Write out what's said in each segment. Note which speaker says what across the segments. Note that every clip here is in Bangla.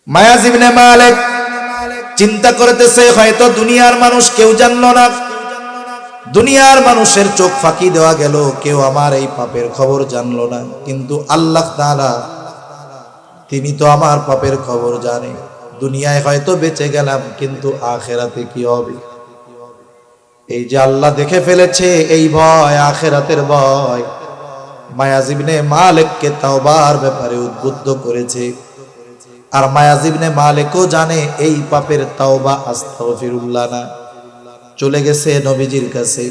Speaker 1: মায়াজ ইবনে মালিক চিন্তা করতেছে, হয়তো দুনিয়ার মানুষ কেউ জানলো না, দুনিয়ার মানুষের চোখ ফাঁকি দেওয়া গেল, কেউ আমার এই পাপের খবর জানলো না, কিন্তু আল্লাহ তাআলা তিনি তো আমার পাপের খবর জানে। দুনিয়ায় হয়তো বেঁচে গেলাম, কিন্তু আখিরাতে কি হবে? এই যে আল্লাহ দেখে ফেলেছে, এই ভয়, আখিরাতের ভয় মায়াজ ইবনে মালিককে তাওবার ব্যাপারে উদ্বুদ্ধ করেছে। আর মায়াজ ইবনে মালিকও জানে এই পাপের তাওবা আস্তাগফিরুল্লাহ না। চলে গেছে নবীজির কাছে,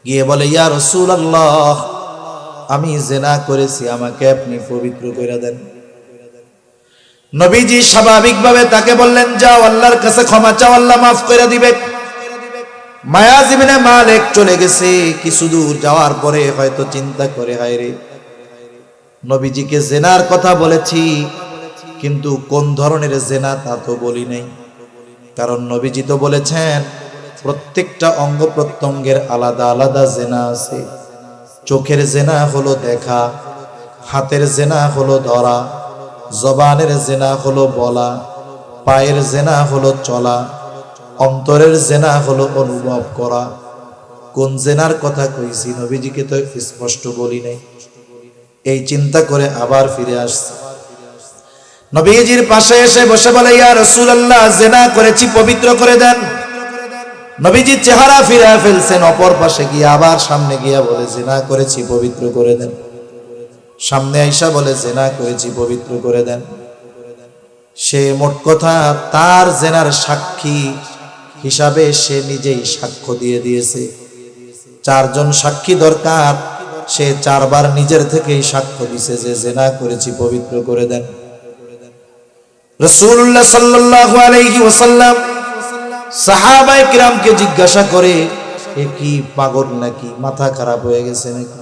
Speaker 1: গিয়ে বলে, ইয়া রাসূলুল্লাহ, আমি জিনা করেছি, আমাকে আপনি পবিত্র করে দেন। নবীজি স্বাভাবিকভাবে তাকে বললেন, যাও আল্লাহর কাছে ক্ষমা চাও, আল্লাহ মাফ করে দিবে। মায়াজ ইবনে মালিক চলে গেছে। কিছু দূর যাওয়ার পরে হয়তো চিন্তা করে, হায় রে, নবীজিকে জিনার কথা বলেছি, কিন্তু কোন ধরনের জিনা তা তো বলি নাই। কারণ নবীজি তো বলেছেন প্রত্যেকটা অঙ্গ প্রত্যঙ্গের আলাদা আলাদা জিনা আছে। চোখের জিনা হলো দেখা, হাতের জিনা হলো ধরা, জবানের জিনা হলো বলা, পায়ের জিনা হলো চলা, অন্তরের জিনা হলো অনুভব করা। কোন জিনার কথা কইছি নবীজিকে তো স্পষ্ট বলি নাই। এই চিন্তা করে আবার ফিরে আসছে, নবীজির পাশে এসে বসে বলে, ইয়া রাসূলুল্লাহ, জিনা করেছি, পবিত্র করে দেন। নবীজি চেহারা ফিরে ফেলছেন, অপর পাশে গিয়ে আবার সামনে গিয়া বলে, জিনা করেছি, পবিত্র করে দেন। সামনে আইসা বলে, জিনা করেছি, পবিত্র করে দেন। সে মোট কথা তার জিনার সাক্ষী হিসাবে সে নিজেই সাক্ষ্য দিয়ে দিয়েছে। চারজন সাক্ষী দরকার, সে চারবার নিজের থেকেই সাক্ষ্য দিছে যে জিনা করেছি, পবিত্র করে দেন। রাসূলুল্লাহ সাল্লাল্লাহু আলাইহি ওয়াসাল্লাম সাহাবায়ে কিরামকে জিজ্ঞাসা করে, এ কি পাগল নাকি, মাথা খারাপ হয়ে গেছে নাকি?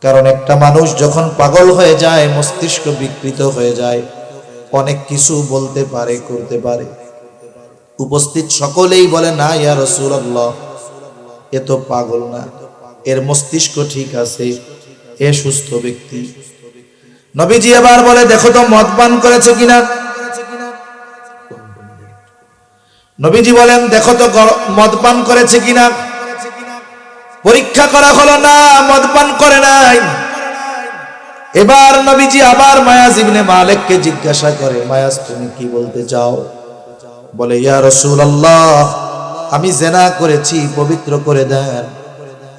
Speaker 1: কারণ একটা মানুষ যখন পাগল হয়ে যায়, মস্তিষ্ক বিকৃত হয়ে যায়, অনেক কিছু বলতে পারে, করতে পারে। উপস্থিত সকলেই বলে, না ইয়া রাসূলুল্লাহ, এ তো পাগল না, এর মস্তিষ্ক ঠিক আছে, এ সুস্থ ব্যক্তি। নবীজি এবার বলে, দেখো তো মদ পান করেছে কিনা। নবীজি বলেন, দেখো তো মদ পান করেছে কিনা। পরীক্ষা করা হলো, না, মদ পান করে নাই। এবার নবীজি আবার মায়াজ ইবনে মালিককে জিজ্ঞাসা করে, মায়াজ, তুমি কি বলতে চাও? বলে, ইয়া রাসূলুল্লাহ, আমি জিনা করেছি, পবিত্র করে দেন।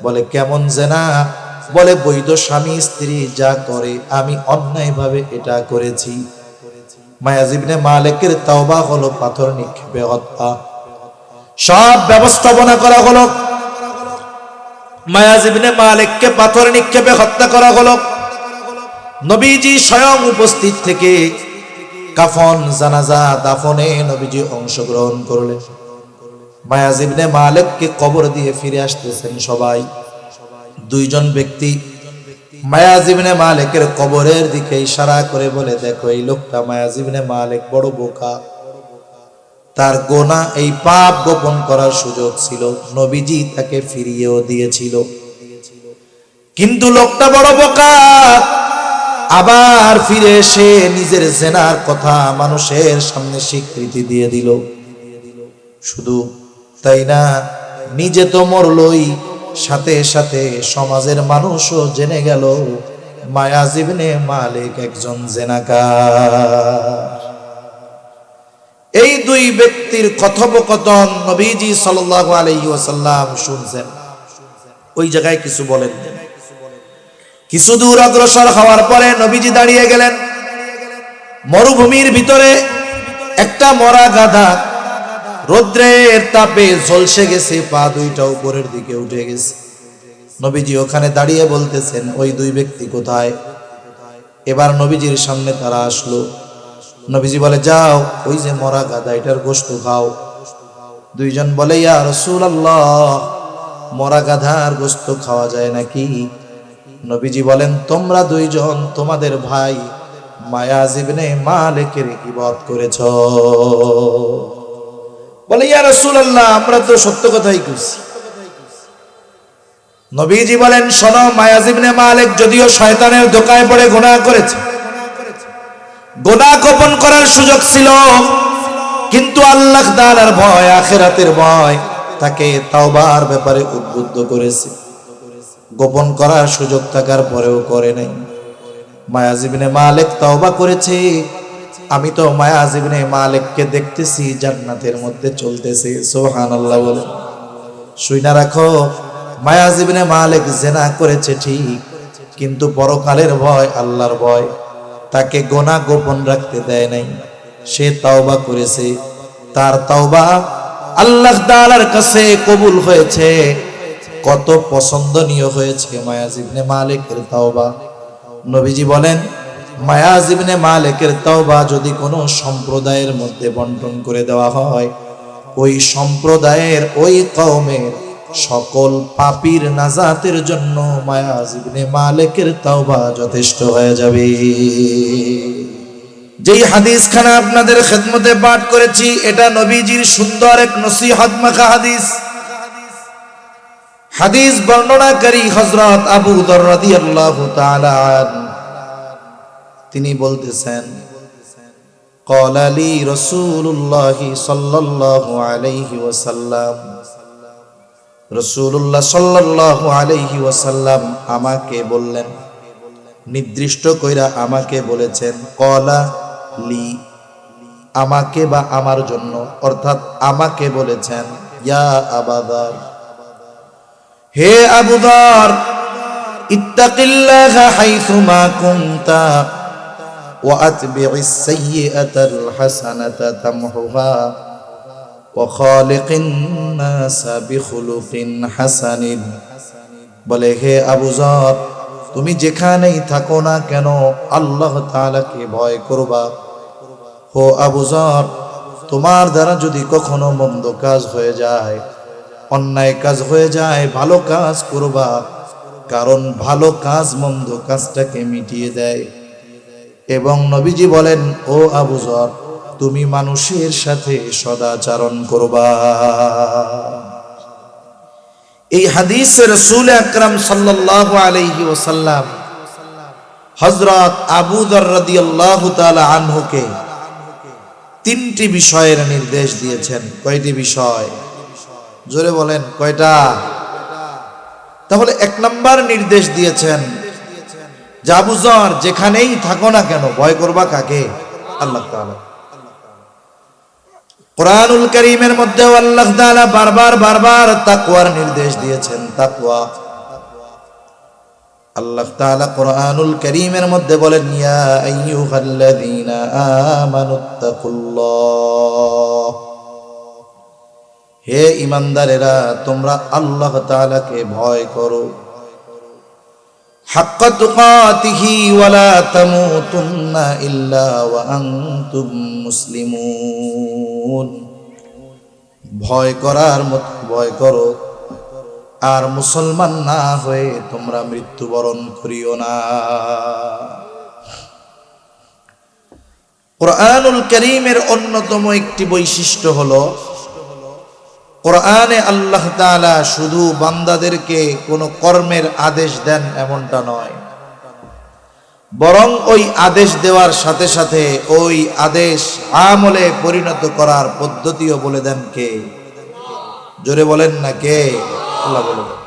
Speaker 1: বলে, কেমন জিনা? বলে, বৈধ স্বামী স্ত্রী যা করে, আমি অন্যায়ভাবে এটা করেছি। মায়াজ ইবনে মালিকের তাওবা হলো পাথর নিক্ষেপে হত্যা। সব ব্যবস্থাপনা করা হলো, মায়াজ ইবনে মালিককে পাথর নিক্ষেপে হত্যা করা হলো। নবীজি স্বয়ং উপস্থিত থেকে কাফন, জানাজা, দাফনে নবীজি অংশগ্রহণ করলেন। মায়াজ ইবনে মালিককে কবর দিয়ে ফিরে আসতেছেন সবাই। দুইজন ব্যক্তি মায়াজ ইবনে মালিকের কবরের দিকে ইশারা করে বলে, দেখো, এই লোকটা মায়াজ ইবনে মালিক বড় বোকা, তার গোনাহ, এই পাপ গোপন করার সুযোগ ছিল, নবীজি তাকে ফিরিয়েও দিয়েছিল, কিন্তু লোকটা বড় বোকা। আবার ফিরে এসে নিজের জিনার কথা মানুষের সামনে স্বীকৃতি দিয়ে দিল। শুধু তাই না, নিজে তো মরলই, সাথে সাথে সমাজের মানুষও জেনে গেল মায়াজ ইবনে মালিক একজন জিনাকার। এই দুই ব্যক্তির কথোপকথন নবীজি সাল্লাল্লাহু আলাইহি ওয়াসাল্লাম শুনছেন। ওই জায়গায় কিছু বলেন। কিছু দূর অগ্রসর হওয়ার পরে নবীজি দাঁড়িয়ে গেলেন। মরুভূমির ভিতরে একটা মরা গাধা রৌদ্রের তাপে ঝলসে গেছে, পা দুইটা উপরের দিকে উঠে গেছে। নবীজি ওখানে দাঁড়িয়ে বলতেছেন, ওই দুই ব্যক্তি কোথায়? এবার নবীজির সামনে তারা আসলো। নবীজি বলে, যাও, ওই যে মরা গাধা, এটার গোশত খাও। দুইজন বলে, ইয়া রাসূলুল্লাহ, মরা গাধার গোশত খাওয়া যায় নাকি? নবীজি বলেন, তোমরা দুইজন তোমাদের ভাই মায়াজ ইবনে মালিকের গীবত করেছো। বলে, ইয়া রাসূলুল্লাহ, আমরা তো সত্য কথাই কইছি। নবীজি বলেন, শোনো, মায়াজ ইবনে মালিক যদিও শয়তানের ধোঁকায় পড়ে গুনাহ করেছে, গুনাহ গোপন করার সুযোগ ছিল, কিন্তু আল্লাহ তাআলার ভয়, আখিরাতের ভয় তাকে তাওবার ব্যাপারে উদ্বুদ্ধ করেছে। গোপন করার সুযোগ থাকার পরেও করে নাই। মায়াজ ইবনে মালিক তাওবা করেছে। আমি তো মায়াজ ইবনে মালিককে দেখতেছি জান্নাতের মধ্যে চলতেছে। সুবহানাল্লাহ বলে। শুইনা রাখো, মায়াজ ইবনে মালিক জিনা করেছে ঠিক, কিন্তু পরকালের ভয়, আল্লাহর ভয় তাকে গুনাহ গোপন রাখতে দেয় নাই। সে তাওবা করেছে, তার তাওবা আল্লাহ তাআলার কাছে কবুল হয়েছে। কত পছন্দনীয় হয়েছে মায়াজ ইবনে মালিকের তাওবা। নবীজি বলেন, মায়াজ ইবনে মালিকের তাওবা যদি কোনো সম্প্রদায়ের মধ্যে বন্টন করে দেওয়া হয়, ওই সম্প্রদায়ের, ওই কওমের সকল পাপীর নাজাতের জন্য মায়াজ ইবনে মালিকের তাওবা যথেষ্ট হয়ে যাবে। যেই হাদিস খানা আপনাদের খেদমতে পাঠ করেছি, এটা নবীজির সুন্দর এক নসিহত মাখা হাদিস। হাদিস বর্ণনাকারী হযরত আবু যর রাদিয়াল্লাহু তাআলা আনহু, তিনি বলতেছেন, ক্বালা লি রাসূলুল্লাহ সাল্লাল্লাহু আলাইহি ওয়াসাল্লাম, রাসূলুল্লাহ সাল্লাল্লাহু আলাইহি ওয়াসাল্লাম আমাকে বললেন, নির্দিষ্ট কইরা আমাকে বলেছেন। ক্বালা লি, আমাকে বা আমার জন্য, অর্থাৎ আমাকে বলেছেন, ইয়া আবু যর, হে আবু যর, ইত্তাকিল্লাহা হাইসুমা কুনতা ওয়া আতবি'is সাইয়্যাতাল হাসানাতা তামহুহা ওয়া খালিকিন নাসা বিখুলুকিন হাসানিন। বলে, হে আবু যর, তুমি যেখানেই থাকো না কেন আল্লাহ তাআলাকে ভয় করবা। ও আবু যর, তোমার দ্বারা যদি কখনো মন্দ কাজ হয়ে যায়, অন্যায় কাজ হয়ে যায়, ভালো কাজ করবা, কারণ ভালো কাজ মন্দ কাজটাকে মিটিয়ে দেয়। এবং নবীজি বলেন, ও আবু যর, তুমি মানুষের সাথে সদাচরণ করবা। এই হাদিসে রাসূল আকরাম সাল্লাল্লাহু আলাইহি ওয়াসাল্লাম হযরত আবু যর রাদিয়াল্লাহু তাআলা আনহুকে তিনটি বিষয়ের নির্দেশ দিয়েছেন। কয়টি বিষয়? জোরে বলেন, কয়টা? তাহলে এক নাম্বার নির্দেশ দিয়েছেন যে আবু যর, যেখানেই থাকো না কেন ভয় করবা কাকে? আল্লাহ তাআলা। কুরআনুল কারীমের মধ্যে আল্লাহ তাআলা বারবার তাকওয়ার নির্দেশ দিয়েছেন। তাকওয়া, আল্লাহ তাআলা কুরআনুল কারীমের মধ্যে বলেন, ইয়া আইয়ুহাল্লাযীনা আমানুত্তাকুল্লাহ, হে ঈমানদারেরা, তোমরা আল্লাহ তাআলাকে ভয় করো। হাক্কা তুকাতিহি ওয়া লা তামুতুন্না ইল্লা ওয়া আনতুম মুসলিমুন। ভয় করার মতো ভয় করো, আর মুসলমান না হয়ে তোমরা মৃত্যুবরণ করিও না। কুরআনুল কারীমের অন্যতম একটি বৈশিষ্ট্য হলো, কোরআনে আল্লাহ তাআলা শুধু বান্দাদেরকে কোনো কর্মের আদেশ দেন এমনটা নয়, বরং ওই আদেশ দেওয়ার সাথে সাথে ওই আদেশ আমলে পরিণত করার পদ্ধতিও বলে দেন কে? জোরে বলেন না, কে? আল্লাহ বলে দেন।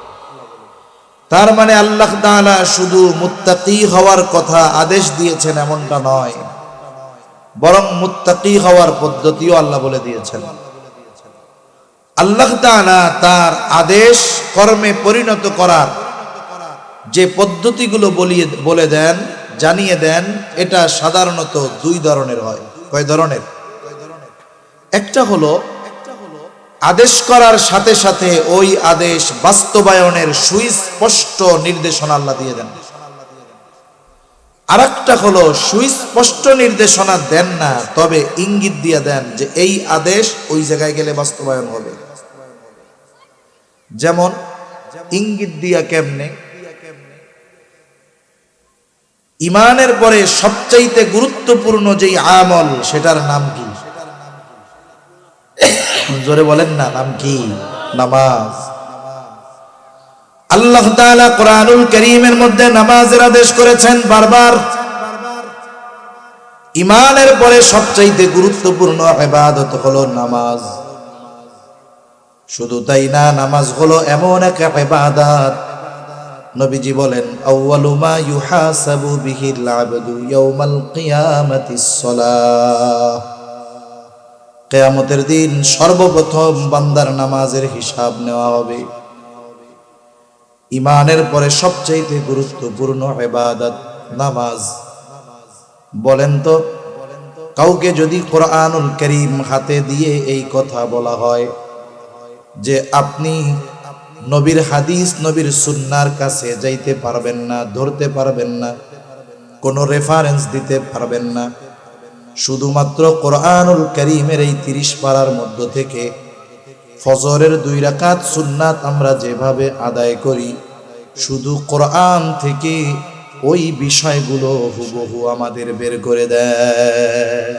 Speaker 1: তার মানে আল্লাহ তাআলা শুধু মুত্তাকি হওয়ার কথা আদেশ দিয়েছেন এমনটা নয়, বরং মুত্তাকি হওয়ার পদ্ধতিও আল্লাহ বলে দিয়েছেন। আল্লাহ তাআলা তার আদেশ কর্মে পরিণত করার যে পদ্ধতিগুলো বলে দেন, জানিয়ে দেন, এটা সাধারণত দুই ধরনের হয়। কয় ধরনের? একটা হলো আদেশ করার সাথে সাথে ওই আদেশ বাস্তবায়নের সুস্পষ্ট নির্দেশনা আল্লাহ দিয়ে দেন। আরেকটা হলো সুস্পষ্ট নির্দেশনা দেন না, তবে ইঙ্গিত দিয়ে দেন যে এই আদেশ ওই জায়গায় গেলে বাস্তবায়ন হবে। যেমন ইঙ্গিত দিয়া কেমনে? ইমানের পরে সবচাইতে গুরুত্বপূর্ণ যেই আমল, সেটার নাম কি? জোরে বলেন না, নাম কি? নামাজ। আল্লাহ তাআলা কুরআনুল কারীমের মধ্যে নামাজের আদেশ করেছেন বারবার। ইমানের পরে সবচাইতে গুরুত্বপূর্ণ ইবাদত হলো নামাজ। শুধু তাই না, নামাজ হলো এমন এক ইবাদত, নবীজি বলেন আউয়ালু মা ইউহাসাবু বিহিল আবদু ইয়াউমাল কিয়ামাতিস সালাহ। কিয়ামতের দিন সর্বপ্রথম বান্দার নামাজের হিসাব নেওয়া হবে। ইমানের পরে সবচাইতে গুরুত্বপূর্ণ ইবাদত নামাজ। বলেন তো, কাউকে যদি কোরআনুল কারীম হাতে দিয়ে এই কথা বলা হয় যে আপনি নবীর হাদিস, নবীর সুন্নাহর কাছে যাইতে পারবেন না, ধরতে পারবেন না, কোনো রেফারেন্স দিতে পারবেন না, শুধুমাত্র কোরআনুল কারীমের এই 30 পারার মধ্য থেকে ফজরের 2 রাকাত সুন্নাত আমরা যেভাবে আদায় করি, শুধু কোরআন থেকে ওই বিষয়গুলো হুবহু আমাদের বের করে দেয়।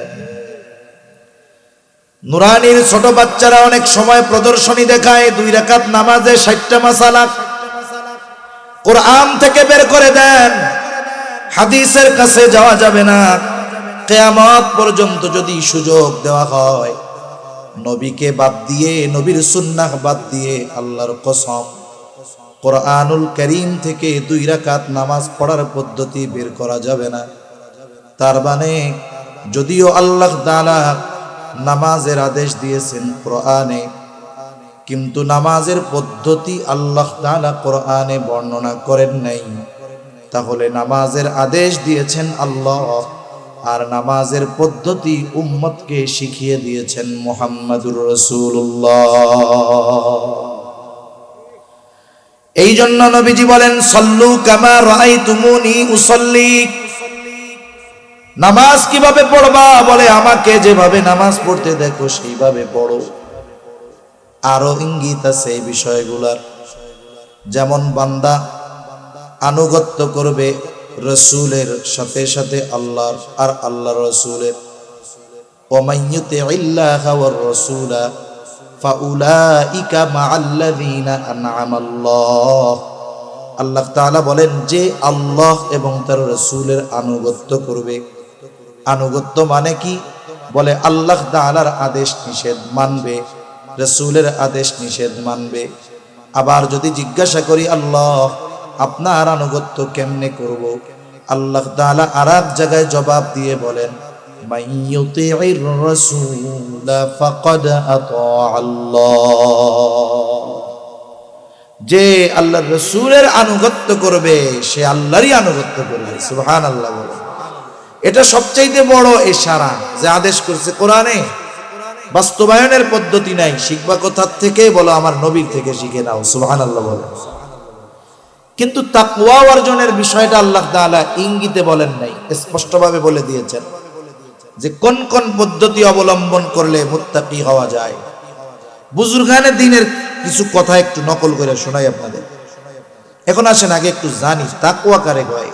Speaker 1: নুরানির ছোট বাচ্চারা অনেক সময় প্রদর্শনী দেখায় 2 রাকাত নামাজে 60টা মাসালা কোরআন থেকে বের করে দেন। হাদিসের কাছে যাওয়া যাবে না। কিয়ামত পর্যন্ত যদি সুযোগ দেওয়া হয়, নবীকে বাদ দিয়ে, নবীর সুন্নাহ বাদ দিয়ে, আল্লাহর কসম কোরআনুল কারীম থেকে 2 রাকাত নামাজ পড়ার পদ্ধতি বের করা যাবে না। তার মানে যদিও আল্লাহ তাআলা নামাজের আদেশ দিয়েছেন কোরআনে, কিন্তু নামাজের পদ্ধতি আল্লাহ তাআলা কোরআনে বর্ণনা করেন নাই। তাহলে নামাজের আদেশ দিয়েছেন আল্লাহ, আর নামাজের পদ্ধতি উম্মতকে শিখিয়ে দিয়েছেন মুহাম্মাদুর রাসূলুল্লাহ। এই জন্য নবীজি বলেন সল্লু কামা রাআইতুমুনি উসাল্লি। নামাজ কিভাবে পড়বা? বলে আমাকে যেভাবে নামাজ পড়তে দেখো সেইভাবে পড়ো। আরো ইঙ্গিত আছে এই বিষয়গুলার। যেমন বান্দা আনুগত্য করবে রাসূলের সাথে সাথে আল্লাহর আর আল্লাহর রাসূলের। ওমাইয়ুতিইল্লাহা ওয়ার রাসূলা ফাউলাইকা মাআল্লাযীনা আন'আমাল্লাহ। আল্লাহ তাআলা বলেন যে আল্লাহ এবং তার রাসূলের আনুগত্য করবে। আনুগত্য মানে কি? বলে আল্লাহ তাআলার আদেশ নিষেধ মানবে, রাসূলের আদেশ নিষেধ মানবে। আবার যদি জিজ্ঞাসা করি আল্লাহ আপনার আনুগত্য কেমনে করব, আল্লাহ তাআলা আরেক জায়গায় জবাব দিয়ে বলেন মাইয়ুতিইর রাসূলা ফাকাদ আতাআল্লাহ। যে আল্লাহর রাসূলের আনুগত্য করবে সে আল্লাহরই আনুগত্য করবে। সুবহানাল্লাহ বলে। এটা সবচেয়ে বড় ইশারা যে আদেশ করছে কোরআনে, বাস্তবায়নের পদ্ধতি নাই। শিখবা কোথা থেকে? বলো আমার নবীর থেকে শিখে নাও। সুবহানাল্লাহ বলে। কিন্তু তাকওয়া অর্জনের বিষয়টা আল্লাহ তাআলা ইঙ্গিতে বলেন নাই, স্পষ্টভাবে বলে দিয়েছেন যে কোন কোন পদ্ধতি অবলম্বন করলে মুত্তাকি হওয়া যায়। বুজুর্গানে দ্বীনের কিছু কথা একটু নকল করে শোনাই আপনাদের। এখন আসেন আগে একটু জানি তাকওয়া কারে কয়,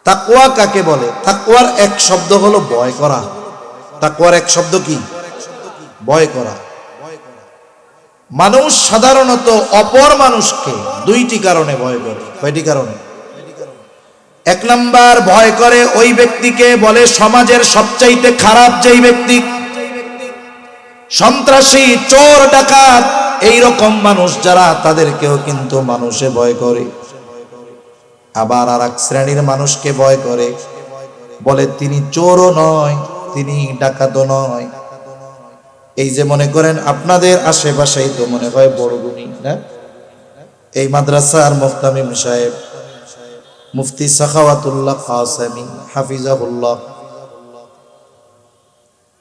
Speaker 1: তাকওয়া কাকে বলে। তাকওয়ার এক শব্দ হলো ভয় করা। তাকওয়ার এক শব্দ কি? ভয় করা। মানুষ সাধারণত অপর মানুষকে 2টি কারণে ভয় করে। কয়টি কারণে? 1 নাম্বার, ভয় করে ওই ব্যক্তিকে, বলে সমাজের সবচাইতে খারাপ যেই ব্যক্তি, সন্ত্রাসী, চোর, ডাকাত, এইরকম মানুষ যারা, তাদেরকেও কিন্তু মানুষে ভয় করে। আবার আরেক শ্রেণীর মানুষকে ভয় করে, বলে তিনি চোরও নয়, তিনি ডাকাতও নয়। এই যে মনে করেন আপনাদের আশেপাশেই তো মনে হয় বড় গুণী না, এই মাদ্রাসার মুফতামিম সাহেব মুফতি সাখাওয়াতুল্লাহ কাসেমী হাফিজাহুল্লাহ,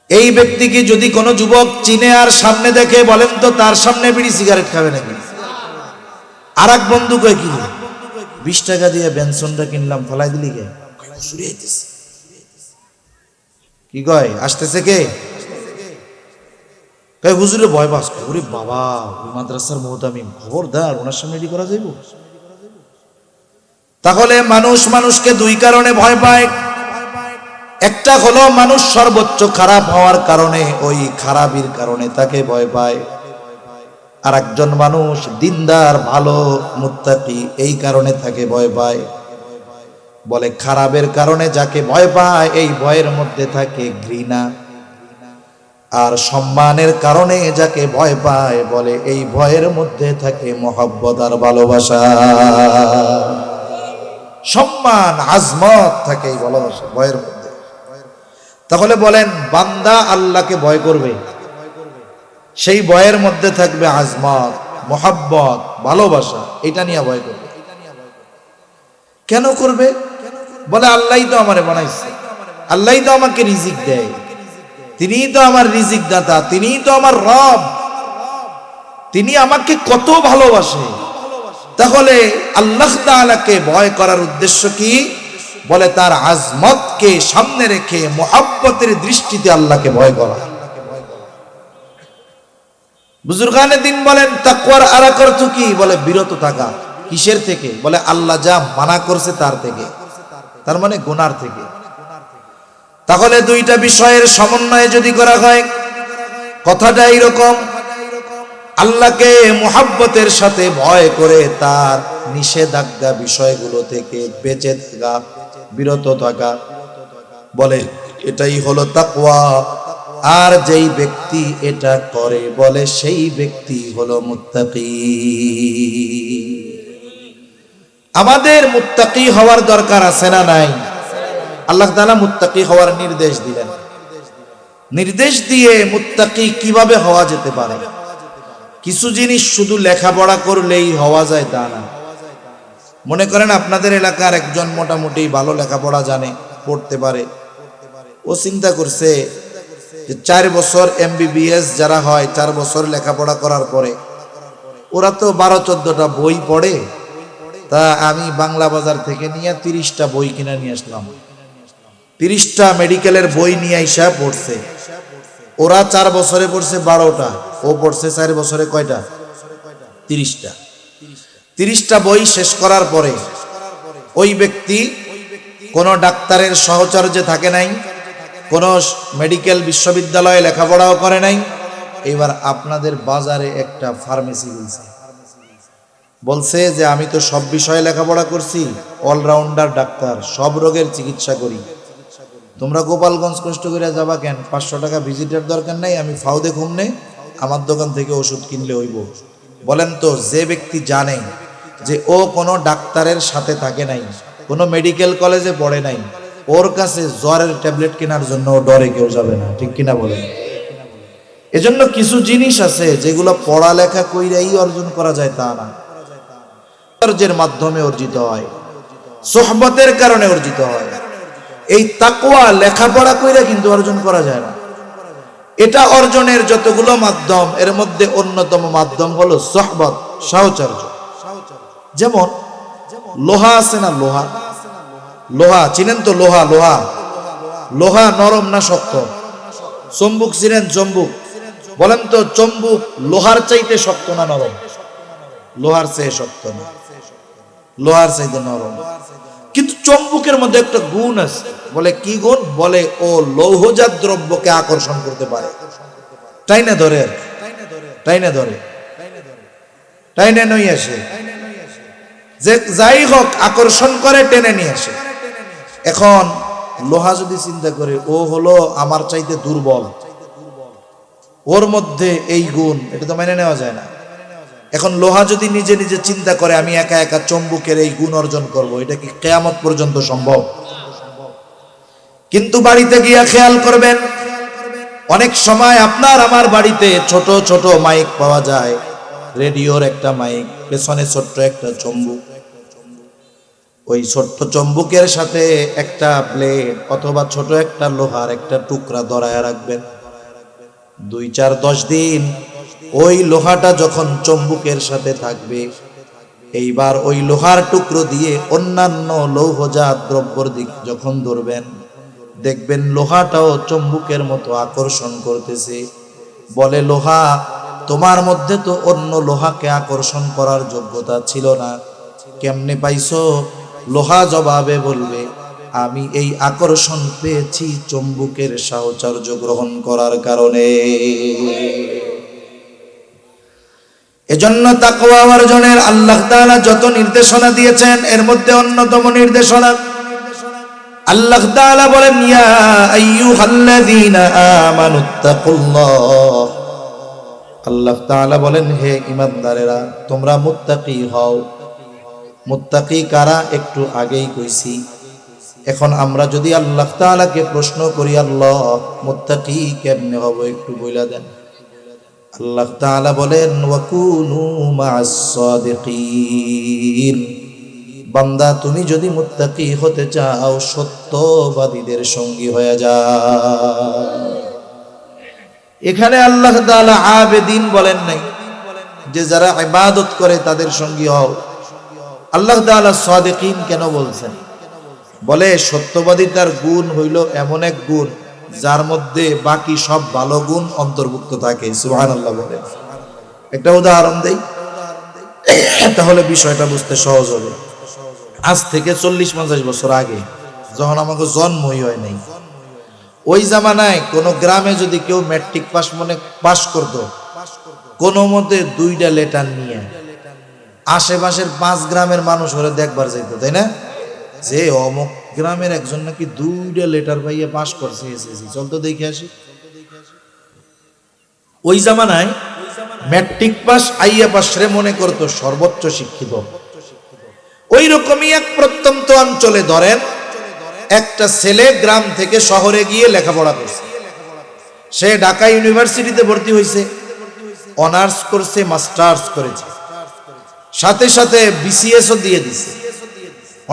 Speaker 1: এই ব্যক্তিকে যদি কোনো যুবক চিনে আর সামনে দেখে, বলেন তো তার সামনে বিড়ি সিগারেট খাবে নাকি? আর এক বন্ধু কয় কি 20 টাকা দিয়ে বেনসনটা কিনলাম, ফলাই দিলি কে? কি কয়? আসতেছে কে? কয় হুজুরে ভয় পাস। ওরে বাবা, ওই মাদ্রাসার মুহতামিম, খবরদার ওনার সামনে এডি করা যাইব? তাহলে মানুষ মানুষকে 2 কারণে ভয় পায়। একটা হলো মানুষ সর্বোচ্চ খারাপ হওয়ার কারণে, ওই খারাপির কারণে তাকে ভয় পায়। আর একজন মানুষ দিনদার, ভালো, মুত্তাকি, এই কারণে তাকে ভয় পায়। বলে খারাপের কারণে যাকে ভয় পায় এই ভয়ের মধ্যে থাকে ঘৃণা, আর সম্মানের কারণে যাকে ভয় পায় বলে এই ভয়ের মধ্যে থাকে মহব্বত আর ভালোবাসা। সম্মান আজমত থাকে এই ভালোবাসা ভয়ের মধ্যে। তাহলে বলেন বান্দা আল্লাহকে ভয় করবে, সেই ভয়ের মধ্যে থাকবে আজমত, মহব্বত, ভালোবাসা, এটা নিয়ে ভয় করবে। কেন করবে? বলে আল্লাহই তো আমারে বানাইছে, আল্লাহই তো আমাকে রিজিক দেয়, তিনিই তো আমার রিজিক দাতা, তিনিই তো আমার রব, তিনি আমাকে কত ভালোবাসে। তাহলে আল্লাহ তাআলাকে ভয় করার উদ্দেশ্য কি? বলে তার আজমতকে সামনে রেখে মুহাব্বতের দৃষ্টিতে আল্লাহকে ভয় করা। বুজুর্গানে দিন বলেন তাকওয়ার আরেক অর্থ কি? বলে বিরত থাকা। কিসের থেকে? বলে আল্লাহ যা মানা করছে তার থেকে, তার মানে গুনার থেকে। তাহলে দুইটা বিষয়ের সমন্বয় যদি করা হয়, কথাটা এইরকম, আল্লাহকে মুহাব্বতের সাথে ভয় করে তার নিষেধাজ্ঞা বিষয়গুলো থেকে বেঁচে থাকা, বিরত থাকা, বলে এটাই হলো তাকওয়া। আর যেই ব্যক্তি এটা করে বলে সেই ব্যক্তি হলো মুত্তাকি। আমাদের মুত্তাকি হওয়ার দরকার আছে না নাই? আল্লাহ তাআলা মুত্তাকি হওয়ার নির্দেশ দিলেন। নির্দেশ দিয়ে মুত্তাকি কিভাবে হওয়া যেতে পারে? কিছু জিনিস শুধু লেখাপড়া করলেই হওয়া যায় তা না। মনে করেন আপনাদের এলাকার একজন মোটামুটি ভালো লেখাপড়া জানে, পড়তে পারে, ও চিন্তা করছে যে 4 বছর MBBS যারা হয় 4 বছর লেখাপড়া করার পরে ওরা তো 12-14টা বই পড়ে, তা আমি বাংলা বাজার থেকে নিয়ে 30টা বই কিনে নিয়ে আসলাম। 30টা মেডিকেলের বই নিয়ে আইসা পড়ছে। ওরা 4 বছরে পড়ছে 12টা, ও পড়ছে 4 বছরে কয়টা? 30টা। 30টা বই শেষ করার পরে ওই ব্যক্তি কোনো ডাক্তারের সহচর্যে থাকে নাই, কোনো মেডিকেল বিশ্ববিদ্যালয়ে লেখাপড়াও করে নাই। এবার আপনাদের বাজারে একটা ফার্মেসি বলছে যে আমি তো সব বিষয়ে লেখাপড়া করছি, অলরাউন্ডার ডাক্তার, সব রোগের চিকিৎসা করি, তোমরা গোপালগঞ্জ কষ্ট করে যাবা কেন? 500 টাকা ভিজিটের দরকার নাই, আমি ফাউদে ঘুমনে আমার দোকান থেকে ওষুধ কিনলে হইব। বলেন তো, যে ব্যক্তি জানে যে ও কোনো ডাক্তারের সাথে থাকে নাই, কোনো মেডিকেল কলেজে পড়ে নাই, ওর কাছে জ্বরের ট্যাবলেট কেনার জন্য ডরে কেউ যাবে না, ঠিক কিনা বলেন? এজন্য কিছু জিনিস আছে যেগুলো পড়ালেখা কইরাই অর্জন করা যায় তা না, চর্যের মাধ্যমে অর্জিত হয়, সোহবতের কারণে অর্জিত হয়। এই তাকওয়া লেখাপড়া কইরা কিন্তু অর্জন করা যায় না। এটা অর্জনের যতগুলো মাধ্যম, এর মধ্যে অন্যতম মাধ্যম হলো সোহবত, সাহচর্য। যেমন লোহা আছে না, লোহা, লোহা চিনেন তো? লোহা লোহা লোহা নরম না শক্ত? চম্বুক চিনেন? চম্বুক, বলেন তো চম্বুক লোহার চাইতে শক্ত না নরম? লোহার চেয়ে শক্ত না, লোহার চাইতে নরম। কিন্তু চম্বুকের মধ্যে একটা গুণ আছে। বলে কি গুণ? বলে ও লৌহজাত দ্রব্যকে আকর্ষণ করতে পারে, টাইনে ধরে, টাইনে ধরে, টাইনে নই আসে, যে যাই হোক আকর্ষণ করে, টেনে নিয়ে আসে। এখন লোহা যদি চিন্তা করে ও হলো আমার চাইতে দুর্বল, ওর মধ্যে এই গুণ, এটা তো মেনে নেওয়া যায় না। এখন লোহা যদি নিজে নিজে চিন্তা করে আমি একা একা চম্বুকের এই গুণ অর্জন করব, এটা কি কিয়ামত পর্যন্ত সম্ভব? কিন্তু বাড়িতে গিয়া খেয়াল করবেন, অনেক সময় আপনার আমার বাড়িতে ছোট ছোট মাইক পাওয়া যায়, রেডিওর একটা মাইক, পেছনে ছোট্ট একটা চম্বুক। ওই ছোট্ট চম্বুকের সাথে একটা ব্লেড অথবা ছোট একটা লোহার একটা টুকরা ধরায় রাখবেন। 2, 4, 10 দিন ওই লোহাটা যখন চম্বুকের সাথে থাকবে, এইবার ওই লোহার টুকরো দিয়ে অন্যান্য লৌহজাত দ্রব্যর দিক যখন ধরবেন, দেখবেন লোহাটাও চম্বুকের মতো আকর্ষণ করতেছে। বলে লোহা, তোমার মধ্যে তো অন্য লোহাকে আকর্ষণ করার যোগ্যতা ছিল না, কেমনে পাইছো? লোহা জবাবে বলবে আমি এই আকর্ষণ পেয়েছি চম্বুকের সাহচর্য গ্রহণ করার কারণে। এজন্য তাকওয়া অর্জনের আল্লাহ তাআলা যত নির্দেশনা দিয়েছেন, এর মধ্যে অন্যতম নির্দেশনা আল্লাহ তাআলা বলেন ইয়া আইয়ুহাল্লাযীনা আমানুত্তাকুল্লাহ, আল্লাহ তাআলা বলেন হে ঈমানদারেরা তোমরা মুত্তাকি হও। মুত্তাকি কারা একটু আগেই কইছি। এখন আমরা যদি আল্লাহ তাআলাকে প্রশ্ন করি আল্লাহ মুত্তাকি কেমনে হব একটু বইলা দেন। আল্লাহ তাআলা বলেন ওয়াকুনু মা'আস সাদিকিন, বান্দা তুমি যদি মুত্তাকি হতে চাও সত্যবাদীদের সঙ্গী হয়ে যাও। এখানে আল্লাহ তাআলা আবেদিন বলেন নাই যে যারা ইবাদত করে তাদের সঙ্গী হও। আল্লাহ তাআলা সাদিকিন কেন বলছেন? বলে সত্যবাদিতার গুণ হইল এমন এক গুণ যার মধ্যে বাকি সব ভালো গুণ অন্তর্ভুক্ত থাকে। সুবহানাল্লাহ বলেন। একটা উদাহরণ দেই তাহলে বিষয়টা বুঝতে সহজ হবে। আজ থেকে 40-50 বছর আগে যখন আমাকে জন্মই হয় নাই, ওই জামানায় কোন গ্রামে যদি কেউ ম্যাট্রিক পাস করত, কোনো মতে 2টা লেটার নিয়ে আশেপাশের 5 গ্রামের মানুষ ওরা দেখবার যাইতো, তাই না? যে অমুক গ্রামের একজন নাকি 2টা লেটার পাইয়া পাস করছে এসএসসি, চল তো দেখে আসি। ওই জামানায় ম্যাট্রিক পাস আইয়া পাস রে মনে করতো সর্বোচ্চ শিক্ষিত। ওই রকমই এক প্রত্যন্ত অঞ্চলে ধরেন একটা ছেলে গ্রাম থেকে শহরে গিয়ে লেখাপড়া করছে। সে ঢাকা ইউনিভার্সিটিতে ভর্তি হয়েছে, অনার্স করছে, মাস্টার্স করেছে, সাথে সাথে বিসিএসও দিয়ে দিছে।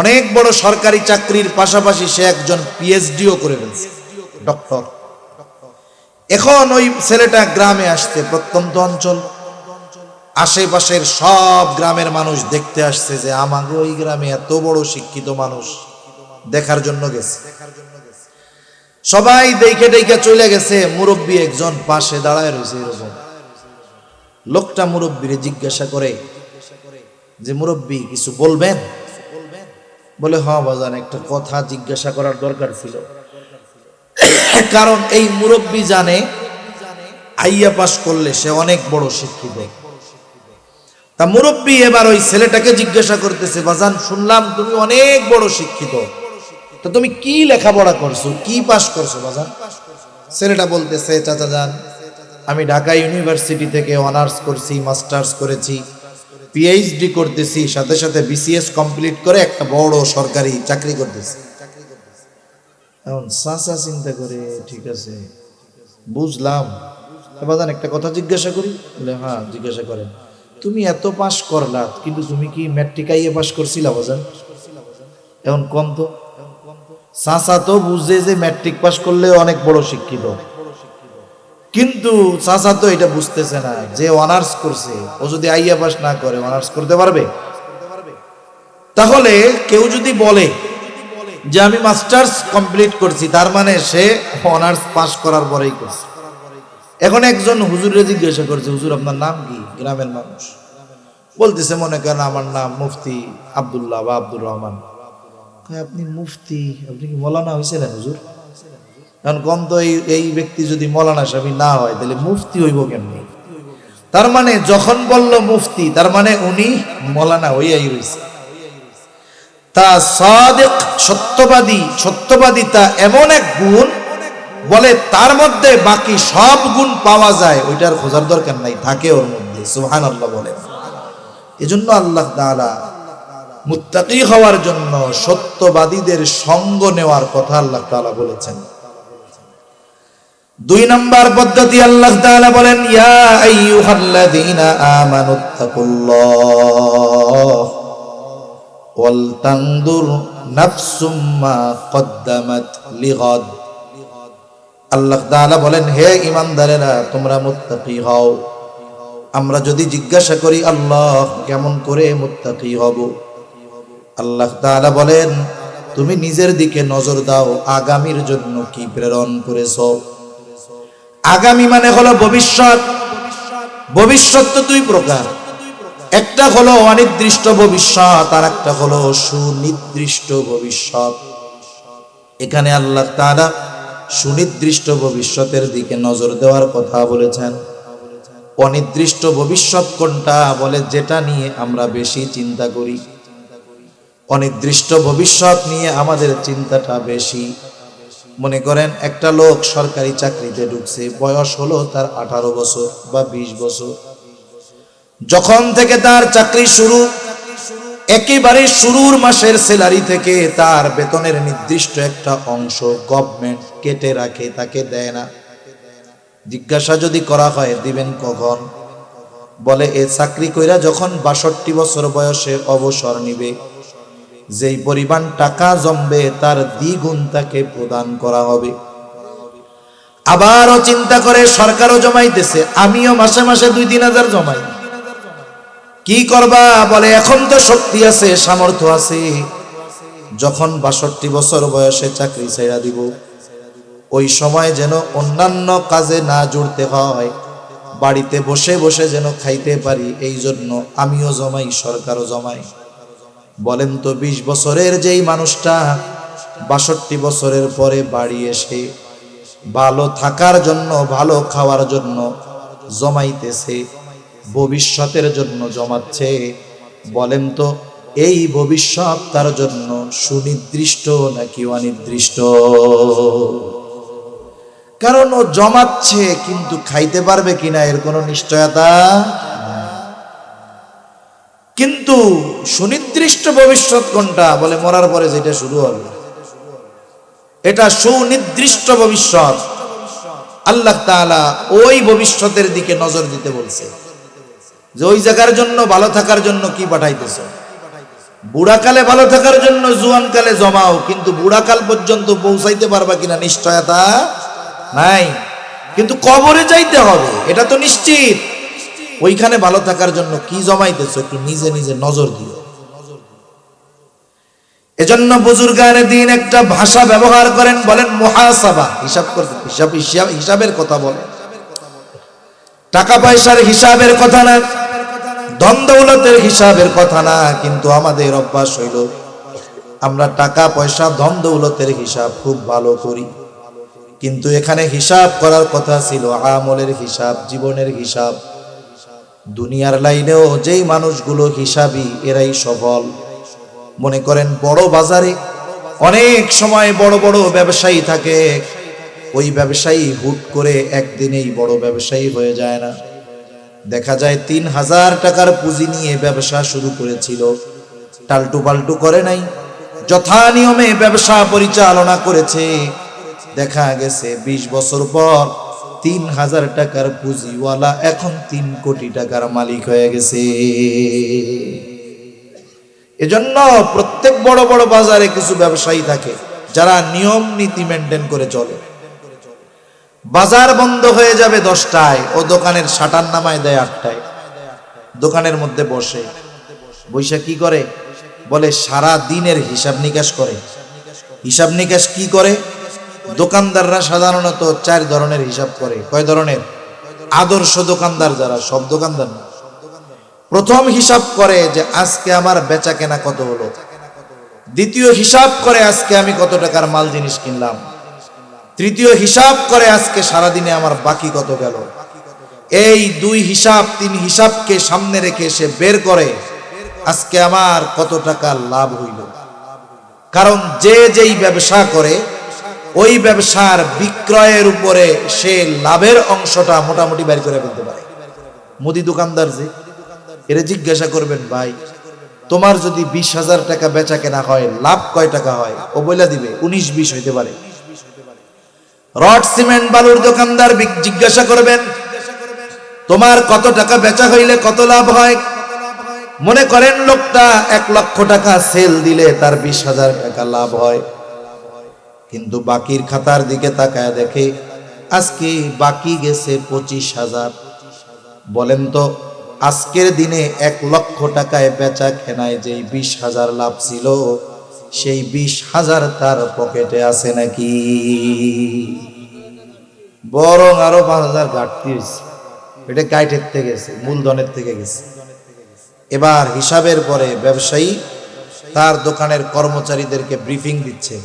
Speaker 1: অনেক বড় সরকারি চাকরির পাশাপাশি সে একজন পিএইচডিও করে ফেলছে, ডক্টর। এখন ওই ছেলেটা গ্রামে আসছে, প্রত্যন্ত অঞ্চল, আশেপাশের সব গ্রামের মানুষ দেখতে আসছে যে আমাকে ওই গ্রামে এত বড় শিক্ষিত মানুষ দেখার জন্য গেছে। সবাই দেখে দেখে চলে গেছে। মুরব্বী একজন পাশে দাঁড়ায় রয়েছে। এরকম লোকটা মুরব্বীরে জিজ্ঞাসা করে যে মুরব্বী কিছু বলবেন? বলে হ্যাঁ বাজান, একটা কথা জিজ্ঞাসা করার দরকার ছিল। কারণ এই মুরব্বী জানে আইয়া পাস করলে সে অনেক বড় শিক্ষিত। তা মুরব্বী এবার ওই ছেলেটাকে জিজ্ঞাসা করতেছে, বাজান শুনলাম তুমি অনেক বড় শিক্ষিত, তো তুমি কি লেখাপড়া করছো, কি পাস করছো বাজান? ছেলেটা বলতেছে, চাচা যান আমি ঢাকা ইউনিভার্সিটি থেকে অনার্স করছি, মাস্টার্স করেছি, পিএইচডি করতেছি, সাথে সাথে বিসিএস কমপ্লিট করে একটা বড় সরকারি চাকরি করতেছি। এখন চাচা চিন্তা করে, ঠিক আছে বুঝলাম, বাজান একটা কথা জিজ্ঞাসা করি? বলে হ্যাঁ জিজ্ঞাসা করেন। তুমি এত পাস করলা, কিন্তু তুমি কি ম্যাট্রিক আইয়ে পাস করছিলা বাজান? এখন কম তো। চাচা তো বুঝে যে ম্যাট্রিক পাস করলে অনেক বড় শিক্ষিত, কিন্তু চাচা তো এটা বুঝতেছে না যে অনার্স করছে ও যদি আইয়া পাস না করে অনার্স করতে পারবে? তাহলে কেউ যদি বলে যে আমি মাস্টার্স কমপ্লিট করছি, তার মানে সে অনার্স পাস করার পরেই করছে। এখন একজন হুজুরে জিজ্ঞাসা করছে, হুজুর আপনার নাম কি? গ্রামের মানুষ বলতেছে, মনে করেন আমার নাম মুফতি আব্দুল্লাহ বা আব্দুর রহমান। আপনি মুফতি, আপনি কি মৌলানা হয়েছিলেন হুজুর? কারণ কম তো এই ব্যক্তি যদি মৌলানা সাহেব না হয় তাহলে মুফতি হইব কেমনি? তার মানে যখন বলল মুফতি, তার মানে উনি মৌলানা হইয়াই রয়েছে। তা সাদিক, সত্যবাদী, সত্যবাদিতা এমন এক গুণ, বলে তার মধ্যে বাকি সব গুণ পাওয়া যায়, ওইটার খোঁজার দরকার নাই, থাকে ওর মধ্যে। সুবহানাল্লাহ বলেন। এজন্য আল্লাহ তাআলা মুত্তাকি হওয়ার জন্য সত্যবাদীদের সঙ্গ নেওয়ার কথা আল্লাহ তাআলা বলেছেন। 2 নম্বর পদ্ধতি আল্লাহ তাআলা বলেন ইয়া আইয়ুহাল্লাযীনা আমানুত্তাকুল্লাহ ওয়াল তানদুর নাফসুম মা কদ্দামাত লিগাদ। আল্লাহ তাআলা বলেন হে ঈমানদারেরা তোমরা মুত্তাকি হও। আমরা যদি জিজ্ঞাসা করি আল্লাহ কেমন করে মুত্তাকি হব, আল্লাহ তাআলা বলেন তুমি নিজের দিকে নজর দাও, আগামীর জন্য কি প্রেরণ করেছো। আগামী মানে হলো ভবিষ্যৎ। ভবিষ্যৎ তো 2 প্রকার, একটা হলো অনির্দিষ্ট ভবিষ্যৎ, আর একটা হলো সুনির্দিষ্ট ভবিষ্যৎ। এখানে আল্লাহ তাআলা সুনির্দিষ্ট ভবিষ্যতের দিকে নজর দেওয়ার কথা বলেছেন। অনির্দিষ্ট ভবিষ্যৎ কোনটা? বলে যেটা নিয়ে আমরা বেশি চিন্তা করি। অনির্দিষ্ট ভবিষ্যৎ নিয়ে আমাদের চিন্তাটা বেশি। মনে করেন একটা লোক সরকারি চাকরিতে ঢুকছে, বয়স হলো তার 18 বছর বা 20 বছর। যখন থেকে তার চাকরি শুরু, একেবারে শুরুর মাসের স্যালারি থেকে তার বেতনের নির্দিষ্ট একটা অংশ গভর্নমেন্ট কেটে রাখে, তাকে দেয় না। জিজ্ঞাসা যদি করা হয় দিবেন কখন, বলে এ চাকরি কইরা যখন 62 বছর বয়সে অবসর নিবে, যেই পরিমাণ টাকা জমবে তার দ্বিগুণ তাকে প্রদান করা হবে। আবারও চিন্তা করে সরকারও জমাইতেছে, আমিও মাসে মাসে 2-3 হাজার জমাই, কি করবা? বলে এখন তো শক্তি আছে, সামর্থ্য আছে, যখন 62 বছর বয়সে চাকরি ছেড়ে দিব ওই সময় যেন অন্যান্য কাজে না জুড়তে হয়, বাড়িতে বসে বসে যেন খাইতে পারি, এই জন্য আমিও জমাই, সরকারও জমাই। বলেন তো 20 বছরের যেই মানুষটা 62 বছরের পরে বাড়ি এসে ভালো থাকার জন্য, ভালো খাওয়ার জন্য জমাইতেছে, ভবিষ্যতের জন্য জমাচ্ছে, বলেন তো এই ভবিষ্যৎ তার জন্য সুনির্দিষ্ট নাকি অনির্দিষ্ট? কারণ ও জমাচ্ছে, কিন্তু খাইতে পারবে কিনা এর কোনো নিশ্চয়তা। কিন্তু সুনির্দিষ্ট ভবিষ্যৎ কোনটা? বলে মরার পরে যেটা শুরু হবে, এটা সুনির্দিষ্ট ভবিষ্যৎ। আল্লাহ তাআলা ওই ভবিষ্যতের দিকে নজর দিতে বলছে, যে ওই জায়গার জন্য, ভালো থাকার জন্য কি পাঠাইতেছ? বুড়াকালে ভালো থাকার জন্য জুয়ানকালে জমাও, কিন্তু বুড়াকাল পর্যন্ত পৌঁছাইতে পারবা কিনা নিশ্চয়তা নাই। কিন্তু কবরে যাইতে হবে, এটা তো নিশ্চিত। ওইখানে ভালো থাকার জন্য কি জমাইতেছ, একটু নিজে নিজে নজর দিও। এজন্য বুজুর্গানে দিন একটা ভাষা ব্যবহার করেন, বলেন মুহাসাবা, হিসাব করতে, হিসাবের কথা বলেন। টাকা পয়সার হিসাবের কথা না, ধন দৌলতের হিসাবের কথা না, কিন্তু আমাদের অভ্যাস হইল আমরা টাকা পয়সা ধন দৌলতের হিসাব খুব ভালো করি, কিন্তু এখানে হিসাব করার কথা ছিল আমলের হিসাব, জীবনের হিসাব। দুনিয়ার লাইনেও যেই মানুষগুলো হিসাবী এরাই সফল। মনে করেন বড় বাজারে অনেক সময় বড় বড় ব্যবসায়ী থাকে, ওই ব্যবসায়ী হুট করে একদিনেই বড় ব্যবসায়ী হয়ে যায় না। দেখা যায় 3000 টাকার পুঁজি নিয়ে ব্যবসা শুরু করেছিল, টালটু পাল্টু করে নাই, যথা নিয়মে ব্যবসা পরিচালনা করেছে। দেখা গেছে 20 বছর পর 3000 টাকার পুঁজিওয়ালা এখন 3 কোটি টাকার মালিক হয়ে গেছে। এজন্য প্রত্যেক বড় বড় বাজারে কিছু ব্যবসায়ী থাকে যারা নিয়ম নীতি মেনটেন করে চলে। বাজার বন্ধ হয়ে যাবে 10টায়, ও দোকানের শাটার নামায় দেয় 8টায়, দোকানের মধ্যে বসে বৈশা কি করে? বলে সারা দিনের হিসাব নিকাশ করে। হিসাব নিকাশ কি করে? দোকানদাররা সাধারণত 4 ধরনের হিসাব করে। কয় ধরনের? আদর্শ দোকানদার যারা, সব দোকানদার না। প্রথম হিসাব করে যে আজকে আমার বেচা কেনা কত হলো। দ্বিতীয় হিসাব করে আজকে আমি কত টাকার মাল জিনিস কিনলাম। তৃতীয় হিসাব করে আজকে সারাদিনে আমার বাকি কত গেল। এই 2 হিসাব 3 হিসাবকে সামনে রেখে সে বের করে আজকে আমার কত টাকা লাভ হইল। কারণ যে যেই ব্যবসা করে ওই ব্যবসার বিক্রয়ের উপরে সে লাভের অংশটা মোটামুটি বের করে ফেলতে পারে। মুদি দোকানদার যে, এর জিজ্ঞাসা করবেন ভাই তোমার যদি 20,000 টাকা বেচা কেনা হয়, লাভ কয় টাকা হয়? ও বইলা দিবে 19-20 হইতে পারে। রড সিমেন্ট বালুর দোকানদার জিজ্ঞাসা করবেন তোমার কত টাকা বেচা হইলে কত লাভ হয়? মনে করেন লোকটা 1 লক্ষ টাকা সেল দিলে তার 20,000 টাকা লাভ হয়, কিন্তু বাকির খাতার দিকে তাকায় দেখে আজকে বাকি গেছে 25,000। বলেন তো আজকের দিনে 1 লক্ষ টাকায় বেচা কেনায় যেই 20,000 লাভ ছিল, সেই 20,000 তার পকেটে আছে নাকি? বরং আরো 5,000 ঘাটতি হয়েছে। এটা গাইটের থেকে গেছে, মূলধনের থেকে গেছে। এবার হিসাবের পরে ব্যবসায়ী তার দোকানের কর্মচারীদেরকে ব্রিফিং দিচ্ছে,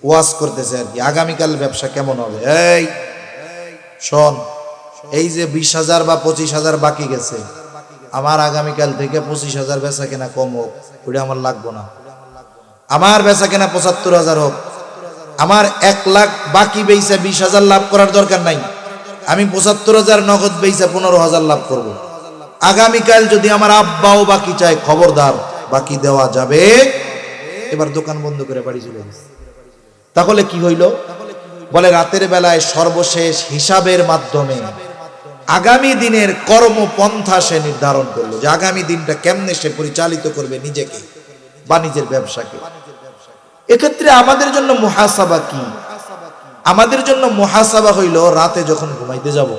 Speaker 1: ওয়াজ করতেছে আর কি, আগামীকাল ব্যবসা কেমন হবে। এই শোন, এই যে 20,000 বা 25,000 বাকি গেছে, আমার আগামীকাল থেকে 25,000 বেচা কেনা কম হোক, ওটা আমার লাগবো না। আমার বেচা কেনা ৭৫,০০০ হোক, আমার ১ লাখ বাকি বেচা ২০,০০০ লাভ করার দরকার নাই। আমি ৭৫,০০০ নগদ বেচা ১৫,০০০ লাভ করব। আগামীকাল যদি আমার আব্বাও বাকি চায়, খবরদার, বাকি দেওয়া যাবে। এবার দোকান বন্ধ করে বাড়ি চলে গেছে। তাহলে কি হইল? বলে রাতের বেলায় সর্বশেষ হিসাবের মাধ্যমে আগামী দিনের কর্মপন্থা সে নির্ধারণ করলো, যে আগামী দিনটা কেমনে সে পরিচালিত করবে নিজেকে বা নিজের ব্যবসাকে। এক্ষেত্রে আমাদের জন্য মুহাসাবা কি? আমাদের জন্য মুহাসাবা হইল, রাতে যখন ঘুমাইতে যাব,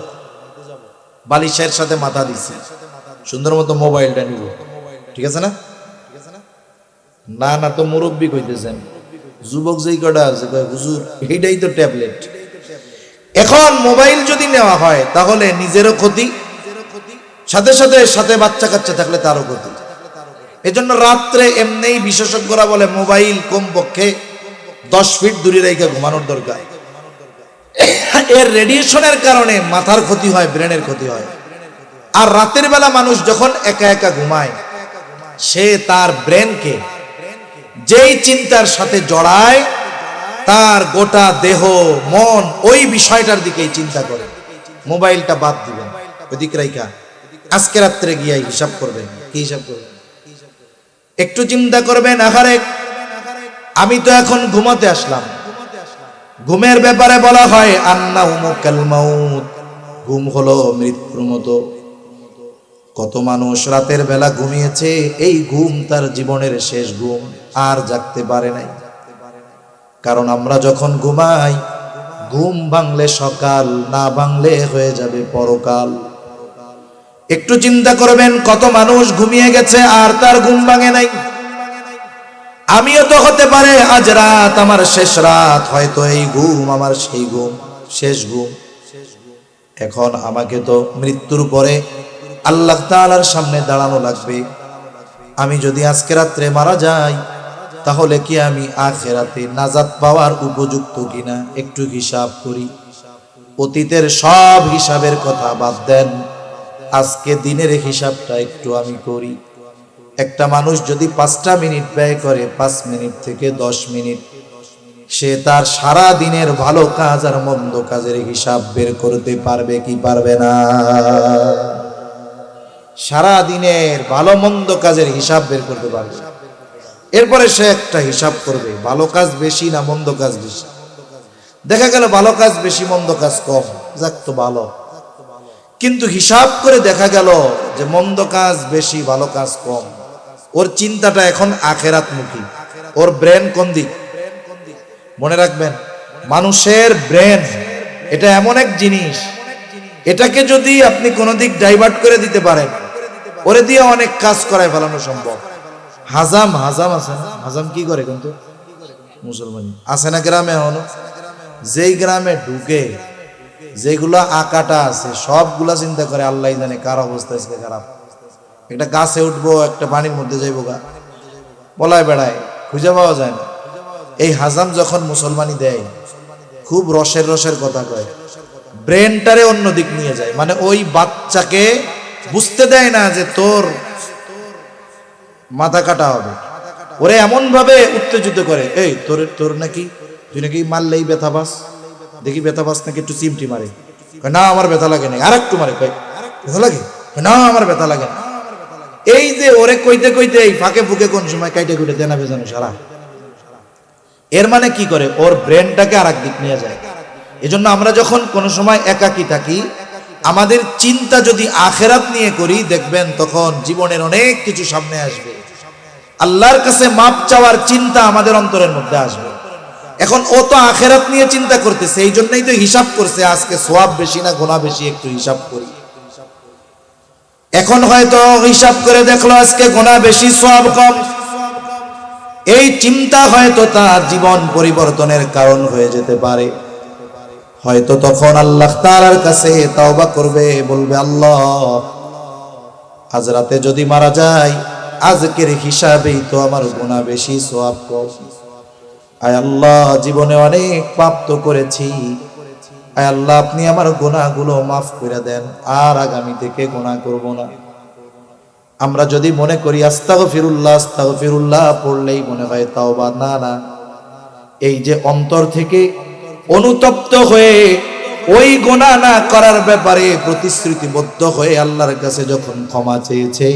Speaker 1: বালিশের সাথে মাথা দিছি, সুন্দর মতো মোবাইলটা নিব, ঠিক আছে না? না না, তো মুরব্বী কইতেছেন, যুবক যেই কটা আছে কয় হুজুর এইটাই তো ট্যাবলেট। এখন মোবাইল যদি নেওয়া হয় তাহলে নিজেরও ক্ষতি, সাথে সাথে সাথে বাচ্চা কাচ্চা থাকলে তারও ক্ষতি। এজন্য রাত্রে এমনিই বিশেষজ্ঞরা বলে মোবাইল কমপক্ষে 10 ফিট দূরে রেখে ঘুমানোর দরকার। এর রেডিয়েশনের কারণে মাথার ক্ষতি হয়, ব্রেনের ক্ষতি হয়। আর রাতের বেলা মানুষ যখন একা একা ঘুমায়, সে তার ব্রেনকে যেই চিন্তার সাথে জড়ায়, তার গোটা দেহ মন ওই বিষয়টার দিকেই চিন্তা করে। মোবাইলটা বাদ দিবেন, ওদিক রাইখা আজকে রাত্রে গিয়ে হিসাব করবেন। কি হিসাব করবেন? একটু চিন্তা করবেন, আহারে আমি তো এখন ঘুমাতে আসলাম। ঘুমের ব্যাপারে বলা হয় আন্নাহুমু কাল মাউত, ঘুম হলো মৃত্যুর মতো। কত মানুষ রাতের বেলা ঘুমিয়েছে, এই ঘুম তার জীবনের শেষ ঘুম, আর জাগতে পারে নাই। কারণ আমরা যখন ঘুমাই, ঘুম ভাঙলে সকাল, না ভাঙলে হয়ে যাবে পরকাল। একটু চিন্তা করবেন, কত মানুষ ঘুমিয়ে গেছে আর তার ঘুম ভাঙে নাই। আমিও তো হতে পারে আজ রাত আমার শেষ রাত, হয়তো এই ঘুম আমার সেই ঘুম, শেষ ঘুম। এখন আমাকে তো মৃত্যুর পরে আল্লাহ তাআলার সামনে দাঁড়ানো লাগবে। আমি যদি আজকে রাত্রে মারা যাই, তাহলে কি আমি আখিরাতে নাজাত পাওয়ার উপযুক্ত কিনা? একটু হিসাব করি। অতীতের সব হিসাবের কথা বাদ দেন, আজকে দিনের হিসাবটা একটু আমি করি। একটা মানুষ যদি 5টা মিনিট ব্যয় করে, 5 মিনিট থেকে 10 মিনিট, সে তার সারা দিনের ভালো কাজ আর মন্দ কাজের হিসাব বের করতে পারবে কি পারবে না? সারা দিনের ভালো মন্দ কাজের হিসাব বের করতে পারবে। এরপরে সে একটা হিসাব করবে, ভালো কাজ বেশি না মন্দ কাজ বেশি। দেখা গেল ভালো কাজ বেশি, মন্দ কাজ কম, যাক তো ভালো। কিন্তু হিসাব করে দেখা গেল যে মন্দ কাজ বেশি, ভালো কাজ কম। ওর চিন্তাটা এখন আখিরাতমুখী। ওর ব্রেন কোন দিক? মনে রাখবেন, মানুষের ব্রেন এটা এমন এক জিনিস, এটাকে যদি আপনি কোনো দিক ডাইভার্ট করে দিতে পারেন, ওরে দিয়ে অনেক কাজ করায় ফেলানো সম্ভব। হাজাম আছে না? হাজাম কি করে কিন্তু মুসলমান আছে না গ্রামে? এখনো যেই গ্রামে ঢুকে যেগুলো আকাটা আছে সবগুলা চিন্তা করে আল্লাহ জানে কার অবস্থা আজকে খারাপ। একটা গাছে উঠবো, একটা পানির মধ্যে যাইবো, গা বলায় বেড়ায়, খুঁজে পাওয়া যায় না। এই হাজাম যখন মুসলমানি দেয়, খুব রসের কথা কয়, ব্রেনটারে অন্য দিক নিয়ে যায়। মানে ওই বাচ্চাকে বুঝতে দেয় না যে তোর মাথা কাটা হবে। ওরে এমন ভাবে উত্তেজিত করে, এই তোর নাকি, তুই নাকি মারলেই ব্যথা পাস, দেখি ব্যথা পাস নাকি, একটু চিমটি মারে, না আমার ব্যথা লাগে না, আর একটু মারে, ব্যথা লাগে না, আমার ব্যথা লাগে না। এই যে ওরে কইতে কইতে এই ফাঁকে ফুকে কোন সময় কাইটে কুটে দেনা বেজানো সারা। এর মানে কি করে? ওর ব্রেনটাকে আর এক দিক নিয়ে যায়। এজন্য আমরা যখন কোনো সময় একাকী থাকি, আমাদের চিন্তা যদি আখিরাত নিয়ে করি, দেখবেন তখন জীবনের অনেক কিছু সামনে আসবে। আল্লাহর কাছে মাপ চাওয়ার চিন্তা আমাদের অন্তরের মধ্যে আসবে। এখন ও তো আখিরাত নিয়ে চিন্তা করতেছে, এই জন্যই তো হিসাব করছে, আজকে সওয়াব বেশি না গুনাহ বেশি, একটু হিসাব করি। এখন হয়তো হিসাব করে দেখলো আজকে গুনাহ বেশি সওয়াব কম। এই চিন্তা হয়তো তার জীবন পরিবর্তনের কারণ হয়ে যেতে পারে। হয়তো তখন আল্লাহ তাআলার কাছে তওবা করবে, বলবে আল্লাহ আজ রাতে যদি মারা যায়, আজকের হিসাবেই তো আমার গুনাহ বেশি সওয়াব কম। আয় আল্লাহ, জীবনে অনেক পাপ তো করেছি, আয় আল্লাহ আপনি আমার গুনাহগুলো মাফ করে দেন, আর আগামী থেকে গুনাহ করব না। আমরা যদি মনে করি আস্তাগফিরুল্লাহ আস্তাগফিরুল্লাহ পড়লেই মনে হয় তাওবা, না না, এই যে অন্তর থেকে অনুতপ্ত হয়ে ওই গুনাহ না করার ব্যাপারে প্রতিশ্রুতিবদ্ধ হয়ে আল্লাহর কাছে যখন ক্ষমা চেয়েছে,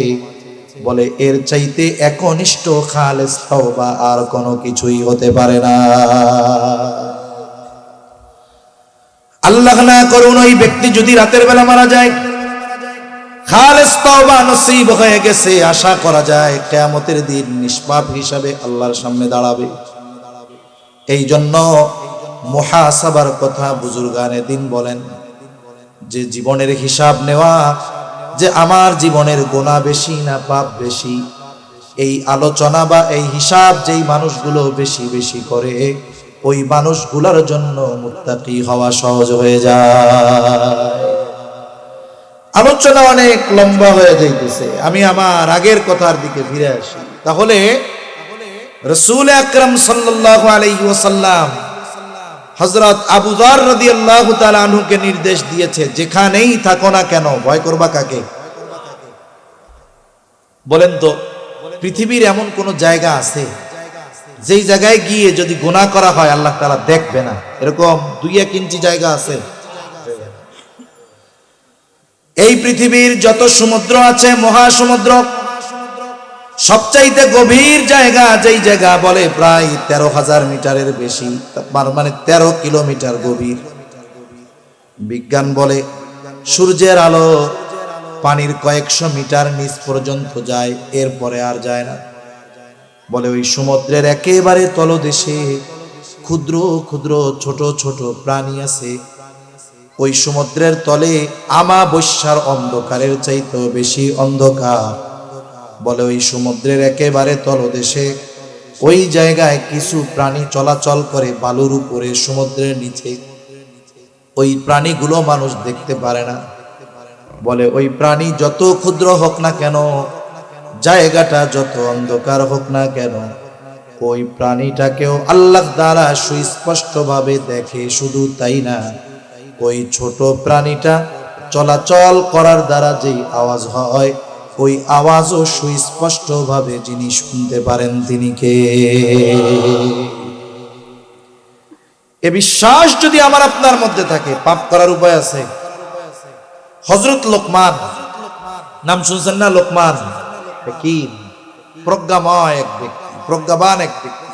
Speaker 1: বলে এর চাইতে একনিষ্ঠ খালেস তাওবা আর কোনো কিছুই হতে পারে না। আল্লাহ না করুন ওই ব্যক্তি যদি রাতের বেলা মারা যায়, খালেস তাওবা নসিব হয়ে গেছে, আশা করা যায় কিয়ামতের দিন নিষ্পাপ হিসাবে আল্লাহর সামনে দাঁড়াবে। এই জন্য মুহাসাবার কথা বুজুর্গানে দিন বলেন, যে জীবনের হিসাব নেওয়া, যে আমার জীবনের গুনাহ বেশি না পাপ বেশি, এই আলোচনা বা এই হিসাব যেই মানুষগুলো বেশি বেশি করে, ওই মানুষগুলোর জন্য মুত্তাকি হওয়া সহজ হয়ে যায়। আলোচনা অনেক লম্বা হয়ে যাইতেছে, আমি আমার আগের কথার দিকে ফিরে আসি। তাহলে রাসূল আকরাম সাল্লাল্লাহু আলাইহি ওয়াসাল্লাম হযরত আবু যর রাদিয়াল্লাহু তাআলা আনহুকে নির্দেশ দিয়েছে, যেখানেই থাকো না কেন ভয় করবা কাকে? বলেন তো, পৃথিবীর এমন কোন জায়গা আছে যেই জায়গায় গিয়ে যদি গুনাহ করা হয় আল্লাহ তাআলা দেখবে না? এরকম 2-1 ইঞ্চি জায়গা আছে? এই পৃথিবীর যত সমুদ্র আছে, মহাসমুদ্র, সবচাইতে গভীর জায়গা যেই জায়গা বলে প্রায় 13,000 মিটারের বেশি, মানে 13 কিলোমিটার গভীর। বিজ্ঞান বলে সূর্যের আলো পানির কয়েকশো মিটার নিচ পর্যন্ত যায়, এরপরে আর যায় না। বলে ওই সমুদ্রের একেবারে তলদেশে ক্ষুদ্র ক্ষুদ্র ছোট ছোট প্রাণী আছে। ওই সমুদ্রের তলে আমাবস্যার অন্ধকারের চাইতেও বেশি অন্ধকার। বলে ওই সমুদ্রের একেবারে তলদেশে ওই জায়গায় কিছু প্রাণী চলাচল করে বালুর উপরে, সমুদ্রের নিচে। ওই প্রাণীগুলো মানুষ দেখতে পারে না। বলে ওই প্রাণী যত ক্ষুদ্র হোক না কেন, জায়গাটা যত অন্ধকার হোক না কেন, ওই প্রাণীটাকেও আল্লাহ দ্বারা সুস্পষ্টভাবে দেখে। শুধু তাই না, ওই ছোট প্রাণীটা চলাচল করার দ্বারা যেই আওয়াজ হয়, ওই আওয়াজও সুস্পষ্টভাবে যিনি শুনতে পারেন তিনি কে? এ বিশ্বাস যদি আমার আপনার মধ্যে থাকে, পাপ করার উপায় আছে। হযরত লোকমান, নাম শুনছেন না? লোকমান কি প্রজ্ঞাময় এক ব্যক্তি, প্রজ্ঞাবান এক ব্যক্তি।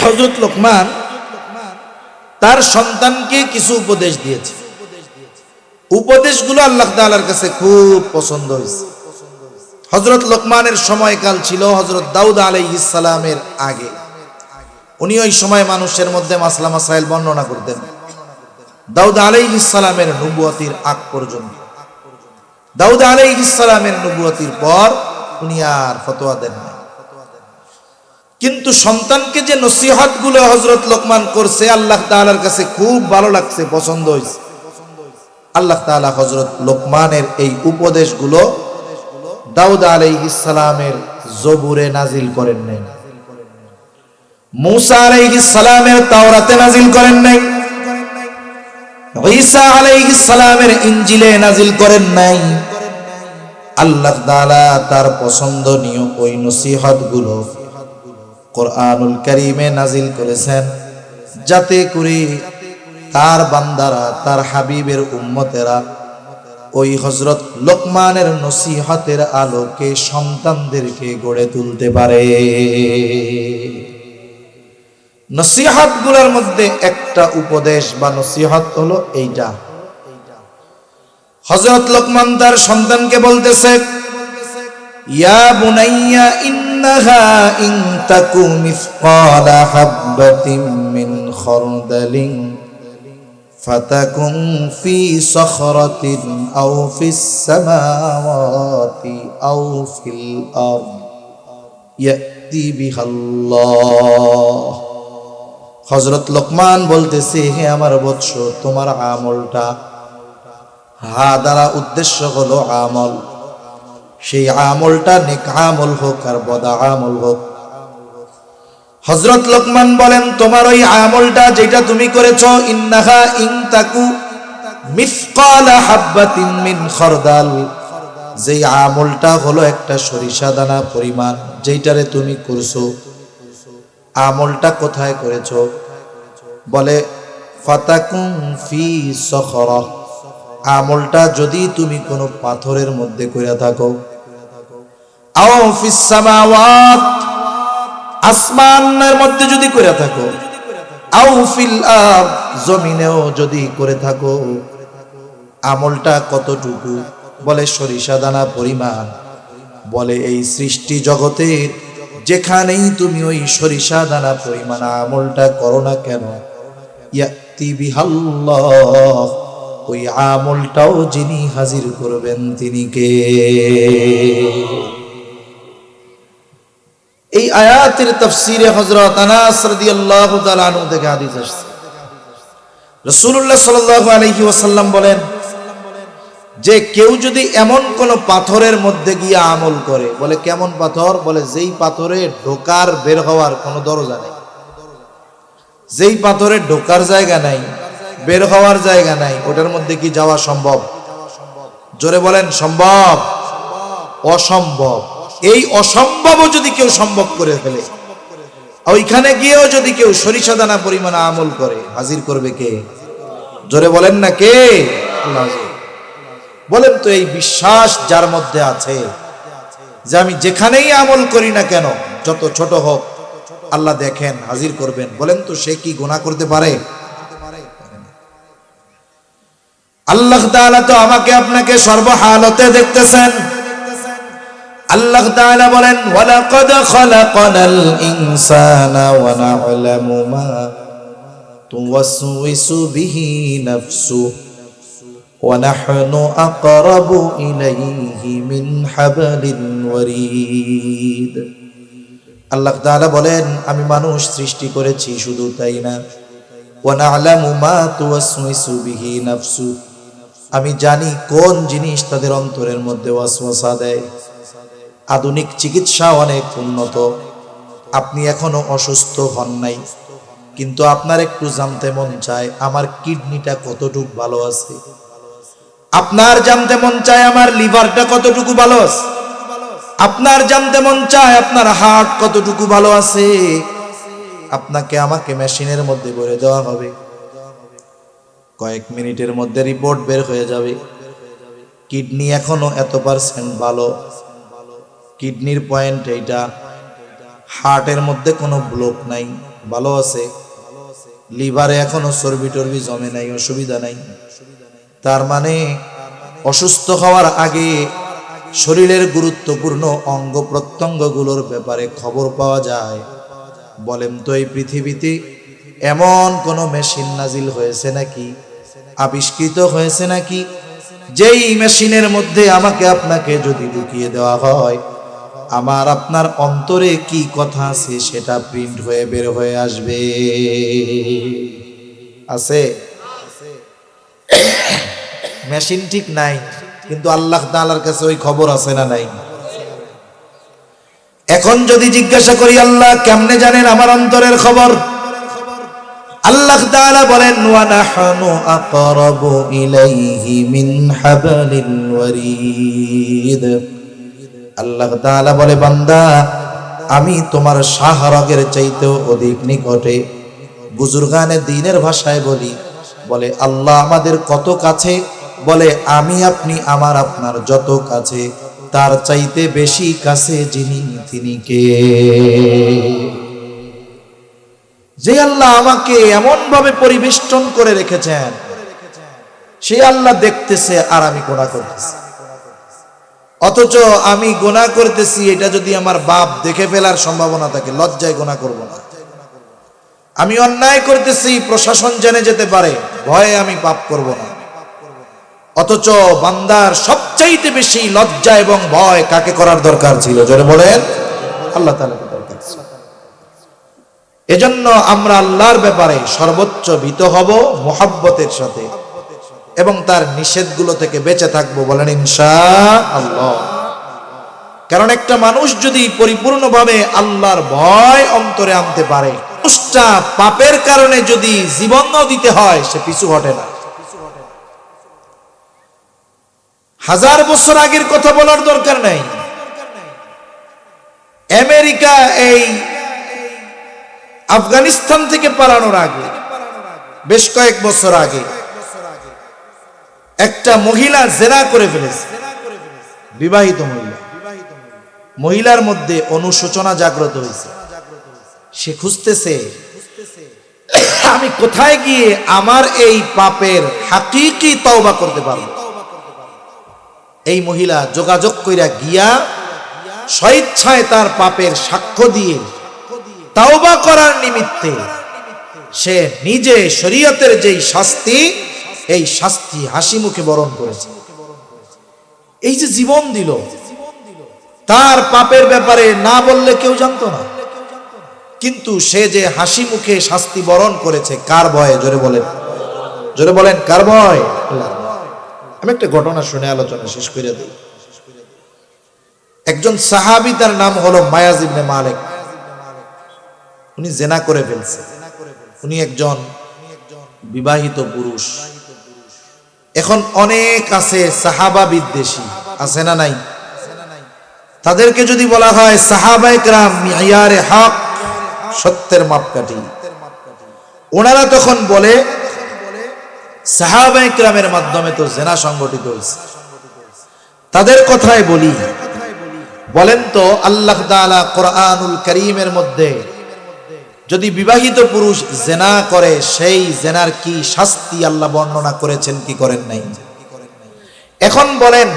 Speaker 1: হযরত লোকমান তার সন্তানকে কিছু উপদেশ দিয়েছে। উপদেশগুলো আল্লাহ তাআলার কাছে খুব পছন্দ হয়েছে। হযরত লোকমানের সময়কাল ছিল হযরত দাউদ আলাইহিস সালামের আগে। উনি ওই সময় মানুষের মধ্যে মাসলা মাসাইল বর্ণনা করতেন, দাউদ আলাইহিস সালামের নবুয়তির আগ পর্যন্ত। দাউদ আলাইহিস সালামের নবুয়তির পর উনি আর ফতোয়া দেন না। কিন্তু সন্তানকে যে নসিহতগুলো হযরত লোকমান করছে, আল্লাহ তাআলার কাছে খুব ভালো লাগছে, পছন্দ হয়েছে। আল্লাহ তাআলা হযরত লোকমানের এই উপদেশগুলো দাউদ আলাইহিস সালামের জবুরে নাজিল করেন নাই, মূসা আলাইহিস সালামের তাওরাতে নাজিল করেন নাই, ঈসা আলাইহিস সালামের ইনজিলে নাজিল করেন নাই। আল্লাহ তাআলা তার পছন্দনীয় ওই নসিহতগুলো কোরআনুল কারীমে নাজিল করেছেন, যাতে করে তার বান্দারা, তার হাবিবের উম্মতেরা ওই হযরত লোকমানের নসিহতের আলোকে সন্তানদেরকে গড়ে তুলতে পারে। নসিহতগুলোর মধ্যে একটা উপদেশ বা নসিহত হলো এইটা। হযরত লোকমান তার সন্তানকে বলতেছে, ইয়া বুনাইয়া ইন্নাহা ইন তাকু মিসকালা হাববাতিন মিন খারদালিন ফাতাকুন ফি সখরাতিন আও ফিস সামাওয়াতি আও ফিল আরদ ইয়াতি বিহাল্লাহ। হযরত লোকমান বলতেছে, হে আমার বৎস, তোমার আমলটা, হা দ্বারা উদ্দেশ্য হলো আমল, সেই আমলটা নেক আমল হোক আর বদ আমল হোক। হযরত লোকমান বলেন, তোমার ওই আমলটা যেটা তুমি করেছো, ইন্নাহা ইন তাকু মিসকালা হাববাতিন মিন খারদাল, যেই আমলটা হলো একটা সরিষা দানা পরিমাণ, যেইটারে তুমি করছো, আমলটা কোথায় করেছো? বলে ফাতাকুম ফি সখরা, আমলটা যদি তুমি কোনো পাথরের মধ্যে কইরা থাকো, আও ফিস সামাওয়াত, আসমানের মধ্যে যদি কইরা থাকো, আও ফিল আরদ, জমিনেও যদি করে থাকো, আমলটা কতটুকু? বলে সরিষা দানা পরিমাণ। বলে এই সৃষ্টি জগতের যেখানেই তুমি ওই সরিষা দানা পরিমাণ আমলটা করো না কেন, ইয়াতি বিহাল্লাহ, ওই আমলটাও যিনি হাজির করবেন তিনি কে? এই আয়াতের তাফসীরে হযরত আনাস রাদিয়াল্লাহু তাআলা আনহু থেকে হাদিস আসছে, রাসূলুল্লাহ সাল্লাল্লাহু আলাইহি ওয়াসাল্লাম বলেন যে কেউ যদি এমন কোন পাথরের মধ্যে গিয়ে আমল করে, বলে কেমন পাথর? বলে যেই পাথরে ঢোকার বের হওয়ার কোনো দরজা নেই, যেই পাথরে ঢোকার জায়গা নাই, বের হওয়ার জায়গা নাই, ওটার মধ্যে কি যাওয়া সম্ভব? জোরে বলেন সম্ভব? অসম্ভব। এই অসম্ভবও যদি কেউ সম্ভব করে ফেলে, ওইখানে গিয়েও যদি কেউ সরিষা দানা পরিমাণ আমল করে, হাজির করবে কে? জোরে বলেন না কে? আল্লাহ। বলেন তো এই বিশ্বাস যার মধ্যে আছে যে আমি যেখানেই আমল করি না কেন, যত ছোট হোক, আল্লাহ দেখেন, হাজির করবেন, বলেন তো সে কি গুনাহ করতে পারে? আল্লাহ তাআলা তো আমাকে আপনাকে সর্বহালতে দেখতেছেন। আল্লাহ তাআলা বলেন ওয়ালাকাদ খালাকানাল ইনসানা ওয়া না'লামু মা তুওয়াসওয়িসু বিহি নাফসু ওয়া নাহনু আকরাবু ইলাইহি মিন হাবলিল ওয়ারিদ। আল্লাহ তাআলা বলেন আমি মানুষ সৃষ্টি করেছি, শুধু তাই না, ওয়া না'লামু মা তুওয়াসওয়িসু বিহি নাফসু, আমি জানি কোন জিনিস তাদের অন্তরের মধ্যে ওয়াসওয়াসা দেয়। আধুনিক চিকিৎসা অনেক উন্নত, আপনি এখনো অসুস্থ হন নাই, কিন্তু আপনার একটু জানতে মন চায় আমার কিডনিটা কতটুকু ভালো আছে, আপনার জানতে মন চায় আমার লিভারটা কতটুকু ভালো আছে, আপনার জানতে মন চায় আপনার হার্ট কতটুকু ভালো আছে। আপনাকে আমাকে মেশিনের মধ্যে ভরে দেওয়া হবে, কয়েক মিনিটের মধ্যে রিপোর্ট বের হয়ে যাবে, কিডনি এখনো এত পার্সেন্ট ভালো, কিডনির পয়েন্ট এইটা, হার্টের মধ্যে কোনো ব্লক নাই, ভালো আছে, লিভারে এখনো চর্বি টর্বি জমে নাই, অসুবিধা নাই। তার মানে অসুস্থ হওয়ার আগে শরীরের গুরুত্বপূর্ণ অঙ্গ প্রত্যঙ্গগুলোর ব্যাপারে খবর পাওয়া যায়। বলেন তো এই পৃথিবীতে এমন কোন মেশিন নাজিল হয়েছে নাকি, আবিষ্কৃত হয়েছে নাকি, যেই মেশিনের মধ্যে আমাকে আপনাকে যদি ঢুকিয়ে দেওয়া হয়, আমার আপনার অন্তরে কি কথা আছে সেটা প্রিন্ট হয়ে বের হয়ে আসবে? আছে? মেশিন ঠিক নাই, কিন্তু আল্লাহ তাআলার কাছে ওই খবর আছে না নাই? এখন যদি জিজ্ঞাসা করি আল্লাহ কেমনে জানেন আমার অন্তরের খবর? আল্লাহ তাআলা বলেন ওয়া নাহনু আকরাবু ইলাইহি মিন হাবলিল ওয়ারিদ। আল্লাহ তাআলা বলে বান্দা আমি তোমার শাহরগের চাইতেও অধিক নিকটে। বুজুর্গানে দ্বীনের ভাষায় বলি, বলে আল্লাহ আমাদের কত কাছে, বলে আমি আপনি আমার আপনার যত কাছে, তার চাইতে বেশি কাছে যিনি তিনি কে? যে আল্লাহ আমাকে এমন ভাবে পরিবেষ্টন করে রেখেছেন, সেই আল্লাহ দেখতেছে আর আমি গুনাহ করতেছি। অথচ আমি গুনাহ করতেছি, এটা যদি আমার বাপ দেখে ফেলার সম্ভাবনা থাকে, লজ্জায় গুনাহ করব না। আমি অন্যায় করতেছি, প্রশাসন জেনে যেতে পারে, ভয়ে আমি পাপ করব না। অথচ বান্দার সবচাইতে বেশি লজ্জা এবং ভয় কাকে করার দরকার ছিল? জোরে বলেন, আল্লাহ তাআলাকে দরকার ছিল। এজন্য আমরা আল্লাহর ব্যাপারে সর্বোচ্চ ভীত হব মুহাব্বতের সাথে, এবং তার নিষেধগুলো থেকে বেঁচে থাকবো, বলেন ইনশাআল্লাহ। কারণ একটা মানুষ যদি পরিপূর্ণভাবে আল্লাহর ভয় অন্তরে আনতে পারে, মানুষটা পাপের কারণে যদি জীবনও দিতে হয় সে পিছু হটে না। হাজার বছর আগের কথা বলার দরকার নাই। আমেরিকা এই আফগানিস্তান থেকে পালানোর আগে, বেশ কয়েক বছর আগে একটা মহিলা জেনা করে ফেলেছে, বিবাহিত মহিলা। মহিলার মধ্যে অনুশোচনা জাগ্রত হয়েছে। সে খুঁজতেছে আমি কোথায় গিয়ে আমার এই পাপের হাকিকি তওবা করতে পারবো। এই মহিলা যোগাযোগ কইরা গিয়া স্বেচ্ছায় তার পাপের সাক্ষ্য দিয়ে তওবা করার নিমিত্তে সে নিজে শরীয়তের যেই শাস্তি, এই শাস্তি হাসি মুখে বরণ করেছে। এই যে জীবন দিল, তার পাপের ব্যাপারে না বললে কেউ জানতো না, কিন্তু সে যে হাসি মুখে শাস্তি বরণ করেছে কার ভয়ে? জোরে বলেন, জোরে বলেন, কার ভয়? আমি একটা ঘটনা শুনে আলোচনা শেষ করে দিই। একজন সাহাবী, তার নাম হলো মায়াজ ইবনে মালিক। উনি জেনা করে ফেলছে। উনি একজন বিবাহিত পুরুষ। এখন অনেক আছে সাহাবা বিদ্বেষী, আছে না নাই? তাদেরকে যদি বলা হয় সাহাবায়ে কেরাম মিয়ারে হক, সত্যের মাপকাঠি, ওনারা তখন বলে সাহাবায়ে কেরামের মাধ্যমে তো জেনা সংগঠিত হয়েছে। তাদের কথাই বলি, বলেন তো আল্লাহ তাআলা কোরআনুল কারীমের মধ্যে যদি বিবাহিত পুরুষ জেনা করে, সেই জেনার কি শাস্তি আল্লাহ বর্ণনা করেছেন কি করেন নাই? এখন বলেন,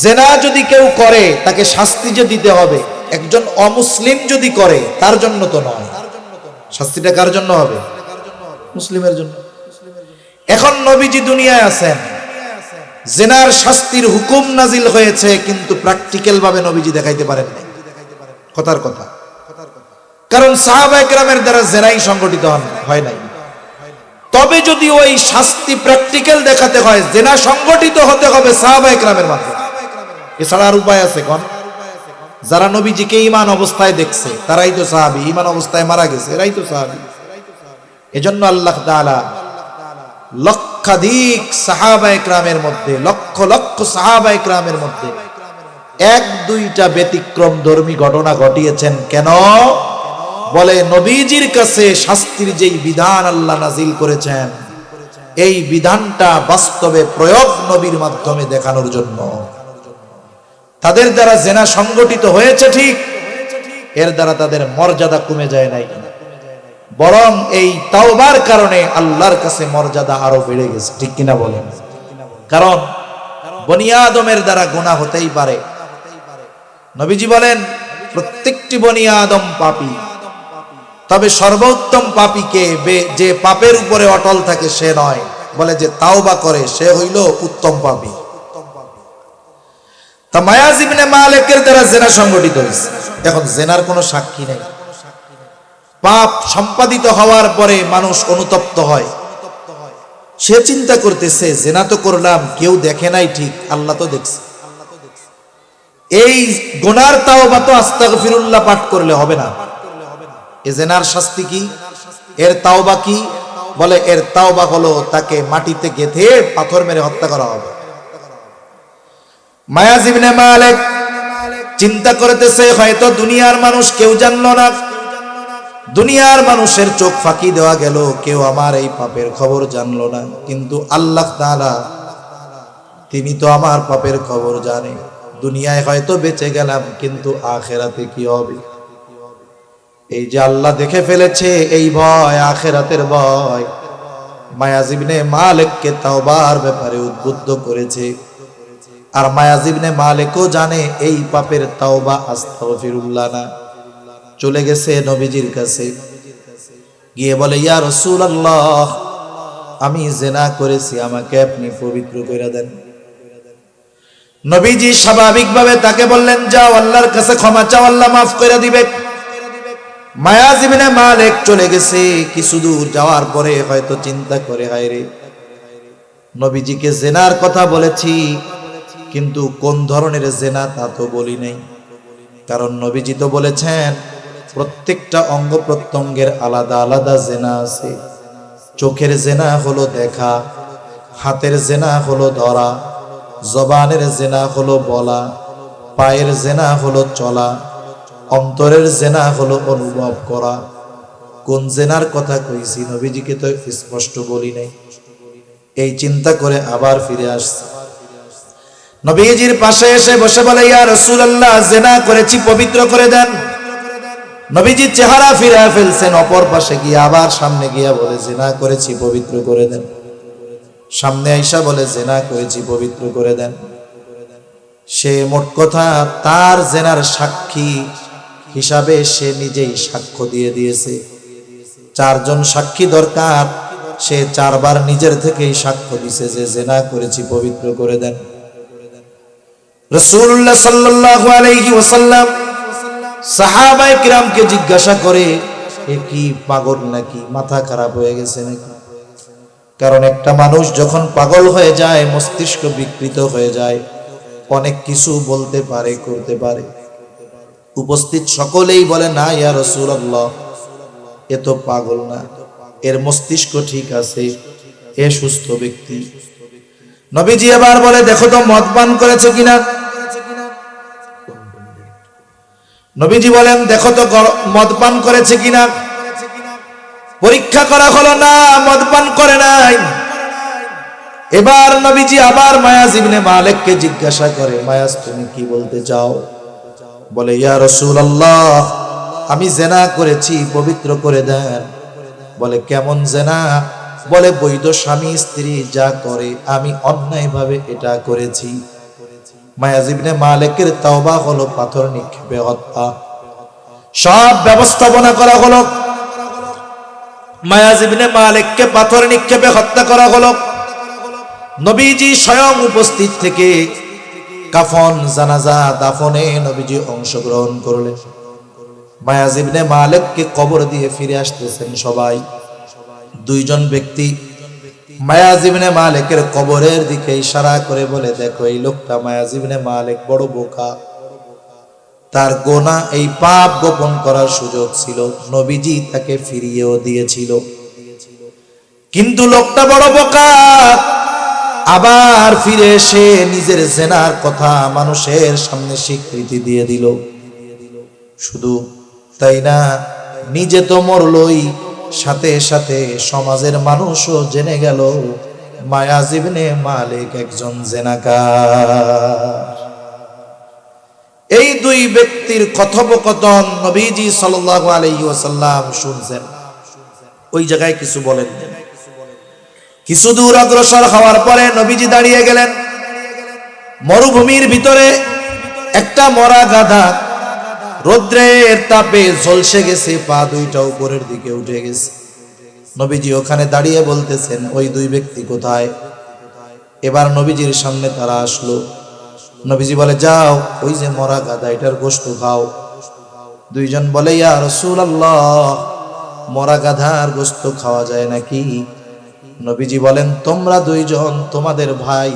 Speaker 1: জেনা যদি কেউ করে তাকে শাস্তি যে দিতে হবে, একজন অমুসলিম যদি করে তার জন্য তো নয়। শাস্তিটা কার জন্য হবে? মুসলিমের জন্য। এখন নবীজি দুনিয়ায় আছেন, জেনার শাস্তির হুকুম নাজিল হয়েছে, কিন্তু প্র্যাকটিক্যাল ভাবে নবীজি দেখাইতে পারেন নাই। কথার কথা, কারণ সাহাবায়ে কেরামের দ্বারা জেনাই সংগঠিত হয় নাই। তবে যদি ওই শাস্তি প্র্যাকটিক্যাল দেখাতে হয়, জেনা সংগঠিত হতে হবে সাহাবায়ে কেরামের মাধ্যমে, এছাড়া আর উপায় আছে কোন? যারা নবীজিকে ঈমান অবস্থায় দেখছে তারাই তো সাহাবী, ঈমান অবস্থায় মারা গেছে এরাই তো সাহাবী। এজন্য আল্লাহ তাআলা লক্ষাধিক সাহাবায়ে কেরামের মধ্যে, লক্ষ লক্ষ সাহাবায়ে কেরামের মধ্যে এক দুইটা ব্যতিক্রম ধর্মী ঘটনা ঘটিয়েছেন। কেন? বলে নবীজির কাছে শাস্তির যেই বিধান আল্লাহ নাজিল করেছেন, এই বিধানটা বাস্তবে প্রয়োগ নবীর মাধ্যমে দেখানোর জন্য। তাদের দ্বারা জেনা সংগঠিত হয়েছে ঠিক, এর দ্বারা তাদের মর্যাদা কমে যায় নাই, বরং এই তাওবার কারণে আল্লাহর কাছে মর্যাদা আরো বেড়ে গেছে। ঠিক কিনা বলেন? কারণ বনি আদমের দ্বারা গুনাহ হতেই পারে। নবীজি বলেন প্রত্যেকটি বনি আদম পাপী, তবে সর্বোত্তম পাপীকে যে পাপের উপরে অটল থাকে সে নয়, বলে যে তাওবা করে সে হইল উত্তম পাপী। তা মায়াজ ইবনে মালিকের দ্বারা জেনা সংগঠিত হয়েছে। এখন জেনার কোনো সাক্ষী নেই। পাপ সম্পাদিত হওয়ার পরে মানুষ অনুতপ্ত হয়, সে চিন্তা করতেছে জেনা তো করলাম, কেউ দেখে নাই, ঠিক আল্লাহ তো দেখছে। এই গুনার তাওবা তো আস্তাগফিরুল্লাহ পাঠ করলে হবে না। এ জেনার শাস্তি কি? এর তাওবা কি? বলে এর তাওবা হলো তাকে মাটিতে গেঁথে পাথর মেরে হত্যা করা হবে। মায়াজ ইবনে মালিক চিন্তা করতেছে হয়তো দুনিয়ার মানুষ কেউ জানলো না, দুনিয়ার মানুষের চোখ ফাঁকি দেওয়া গেল, কেউ আমার এই পাপের খবর জানলো না, কিন্তু আল্লাহ তাআলা তিনি তো আমার পাপের খবর জানে। দুনিয়ায় হয়তো বেঁচে গেলাম, কিন্তু আখিরাতে কি হবে? এই যে আল্লাহ দেখে ফেলেছে, এই ভয়, আখিরাতের ভয় মায়াজ ইবনে মালিককে তাওবার ব্যাপারে উদ্বুদ্ধ করেছে। আর মায়াজ ইবনে মালিকও জানে এই পাপের তাওবা আস্তাগফিরুল্লাহ না। চলে গেছে নবীজির কাছে, গিয়ে বলে ইয়া রাসূলুল্লাহ, আমি জিনা করেছি, আমাকে আপনি পবিত্র করে দেন। নবীজি স্বাভাবিকভাবে তাকে বললেন যাও আল্লাহর কাছে ক্ষমা চাও, আল্লাহ মাফ করে দিবে। মায়াজ ইবনে মালিক চলে গেছে। কিছু দূর যাওয়ার পরে হয়তো চিন্তা করে, হায় রে, নবীজিকে জেনার কথা বলেছি, কিন্তু কোন ধরনের জেনা তা তো বলি নাই। কারণ নবীজি তো বলেছেন প্রত্যেকটা অঙ্গ প্রত্যঙ্গের আলাদা আলাদা জেনা আছে। চোখের জেনা হলো দেখা, হাতের জেনা হলো ধরা, জবানের জেনা হলো বলা, পায়ের জেনা হলো চলা, অন্তরের জেনা হলো অনুভব করা। কোন জেনার কথা কইছি নবীজিকে তো স্পষ্ট বলি নাই। এই চিন্তা করে আবার ফিরে আসছে, নবীজির পাশে এসে বসে বলে, ইয়া রাসূলুল্লাহ, জেনা করেছি, পবিত্র করে দেন। নবীজি চেহারা ফিরে ফেলছেন, অপর পাশে গিয়ে আবার সামনে গিয়া বলে, জেনা করেছি, পবিত্র করে দেন। সামনে আইসা বলে, জেনা করেছি, পবিত্র করে দেন। সে মোট কথা তার জেনার সাক্ষী হিসাবে সে নিজেই সাক্ষ্য দিয়ে দিয়েছে। 4 জন সাক্ষী দরকার, সে 4 বার নিজের থেকেই সাক্ষ্য দিছে যে জেনা করেছি, পবিত্র করে দেন। রাসূলুল্লাহ সাল্লাল্লাহু আলাইহি ওয়াসাল্লাম সাহাবায়ে কিরামকে জিজ্ঞাসা করে, এ কি পাগল নাকি, মাথা খারাপ হয়ে গেছে নাকি? কারণ একটা মানুষ যখন পাগল হয়ে যায়, মস্তিষ্ক বিকৃত হয়ে যায়, অনেক কিছু বলতে পারে, করতে পারে। উপস্থিত সকলেই বলে, না ইয়া রাসূলুল্লাহ, এ তো পাগল না, এর মস্তিষ্ক ঠিক আছে, এ সুস্থ ব্যক্তি। নবীজি আবার বলে, দেখো তো মদ পান করেছে কিনা। নবীজি বলেন, দেখো তো মদ পান করেছে কিনা। পরীক্ষা করা হলো, না, মদ পান করে নাই। এবার নবীজি আবার মায়াজ ইবনে মালিককে জিজ্ঞাসা করে, মায়াজ, তুমি কি বলতে চাও? বলে, ইয়া রাসূলুল্লাহ, আমি জেনা করেছি, পবিত্র করে দেন। বলে, কেমন জেনা? বলে, বৈধ স্বামী স্ত্রী যা করে, আমি অন্যায়ভাবে এটা করেছি। মায়াজ ইবনে মালিকের তাওবা হলো পাথর নিক্ষেপে হত্যা। সব ব্যবস্থাপনা করা হলো, মায়াজ ইবনে মালিককে পাথর নিক্ষেপে হত্যা করা হলো। নবীজি স্বয়ং উপস্থিত থেকে কাফন, জানাজা, দাফনে নবীজি অংশগ্রহণ করলেন। মায়াজ ইবনে মালিককে কবর দিয়ে ফিরে আসতেছেন সবাই। 2 জন ব্যক্তি মায়াজ ইবনে মালিকের কবরের দিকে ইশারা করে বলে, দেখো, এই লোকটা মায়াজ ইবনে মালিক বড় বোকা, তার গোনা, এই পাপ গোপন করার সুযোগ ছিল, নবীজি তাকে ফিরিয়েও দিয়েছিল, কিন্তু লোকটা বড় বোকা। আবার ফিরে এসে নিজের জেনার কথা মানুষের সামনে স্বীকৃতি দিয়ে দিল। শুধু তাই না, নিজে তো মরলই, সাথে সাথে সমাজের মানুষও জেনে গেল মায়াজ ইবনে মালিক একজন জেনাকার। এই 2 ব্যক্তির কথোপকথন নবীজি সাল্লাল্লাহু আলাইহি ওয়াসাল্লাম শুনছেন। ওই জায়গায় কিছু বলেন। কিছু দূর অগ্রসর হওয়ার পরে নবীজি দাঁড়িয়ে গেলেন। মরুভূমির ভিতরে একটা মরা গাধা রৌদ্রের তাপে ঝলসে গেছে, পা 2টা উপরের দিকে উঠে গেছে। নবীজি ওখানে দাঁড়িয়ে বলতেছেন, ওই 2 ব্যক্তি কোথায়? এবার নবীজির সামনে তারা আসলো। নবীজি বলে, যাও, ওই যে মরা গাধা, এটার গোশত খাও। 2 জন বলে, ইয়া রাসূলুল্লাহ, মরা গাধার গোশত খাওয়া যায় নাকি? নবীজি বলেন, তোমরা 2 জন তোমাদের ভাই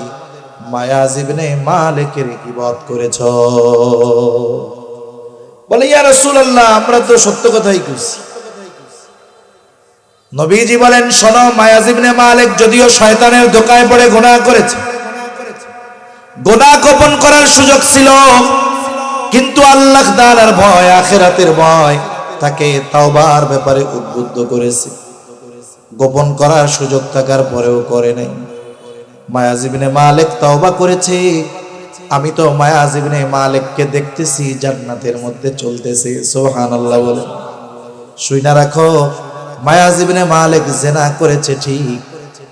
Speaker 1: মায়াজ ইবনে মালিকের গীবত করেছো। বলে, ইয়া রাসূলুল্লাহ, আমরা তো সত্য কথাই কইছি। নবীজি বলেন, শোনো, মায়াজ ইবনে মালিক যদিও শয়তানের ধোঁকায় পড়ে গুনাহ করেছে, গুনাহ গোপন করার সুযোগ ছিল, কিন্তু আল্লাহ তাআলার ভয়, আখিরাতের ভয় তাকে তাওবার ব্যাপারে উদ্বুদ্ধ করেছে। গোপন করার সুযোগ থাকার পরেও করে নাই। মায়াজ ইবনে মালিক তাওবা করেছে। আমি তো মায়াজ ইবনে মালিককে দেখতেছি জান্নাতের মধ্যে চলতেছে। সুবহানাল্লাহ বলে। শুইনা রাখো, মায়াজ ইবনে মালিক জিনা করেছে ঠিক,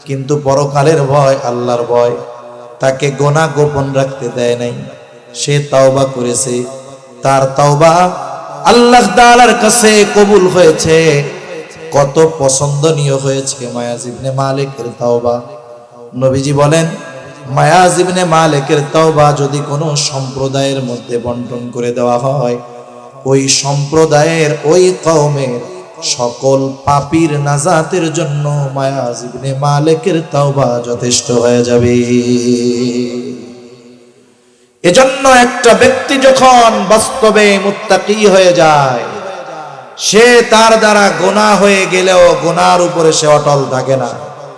Speaker 1: কিন্তু পরকালের ভয়, আল্লাহর ভয় তাকে গুনাহ গোপন রাখতে দেয় নাই। সে তাওবা করেছে, তার তাওবা আল্লাহ তাআলার কাছে কবুল হয়েছে। কত পছন্দনীয় হয়েছে মায়াজ ইবনে মালিকের তাওবা। নবীজি বলেন, মায়াজ ইবনে মালিকের তাওবা যদি কোনো সম্প্রদায়ের মধ্যে বন্টন করে দেওয়া হয়, ওই সম্প্রদায়ের, ওই কওমের সকল পাপীর নাজাতের জন্য মায়াজ ইবনে মালিকের তাওবা যথেষ্ট হয়ে যাবে। এজন্য একটা ব্যক্তি যখন বাস্তবে মুত্তাকি হয়ে যায়, সে তার দ্বারা গুনাহ হয়ে গেলেও গুনার উপরে সে অটল থাকে না।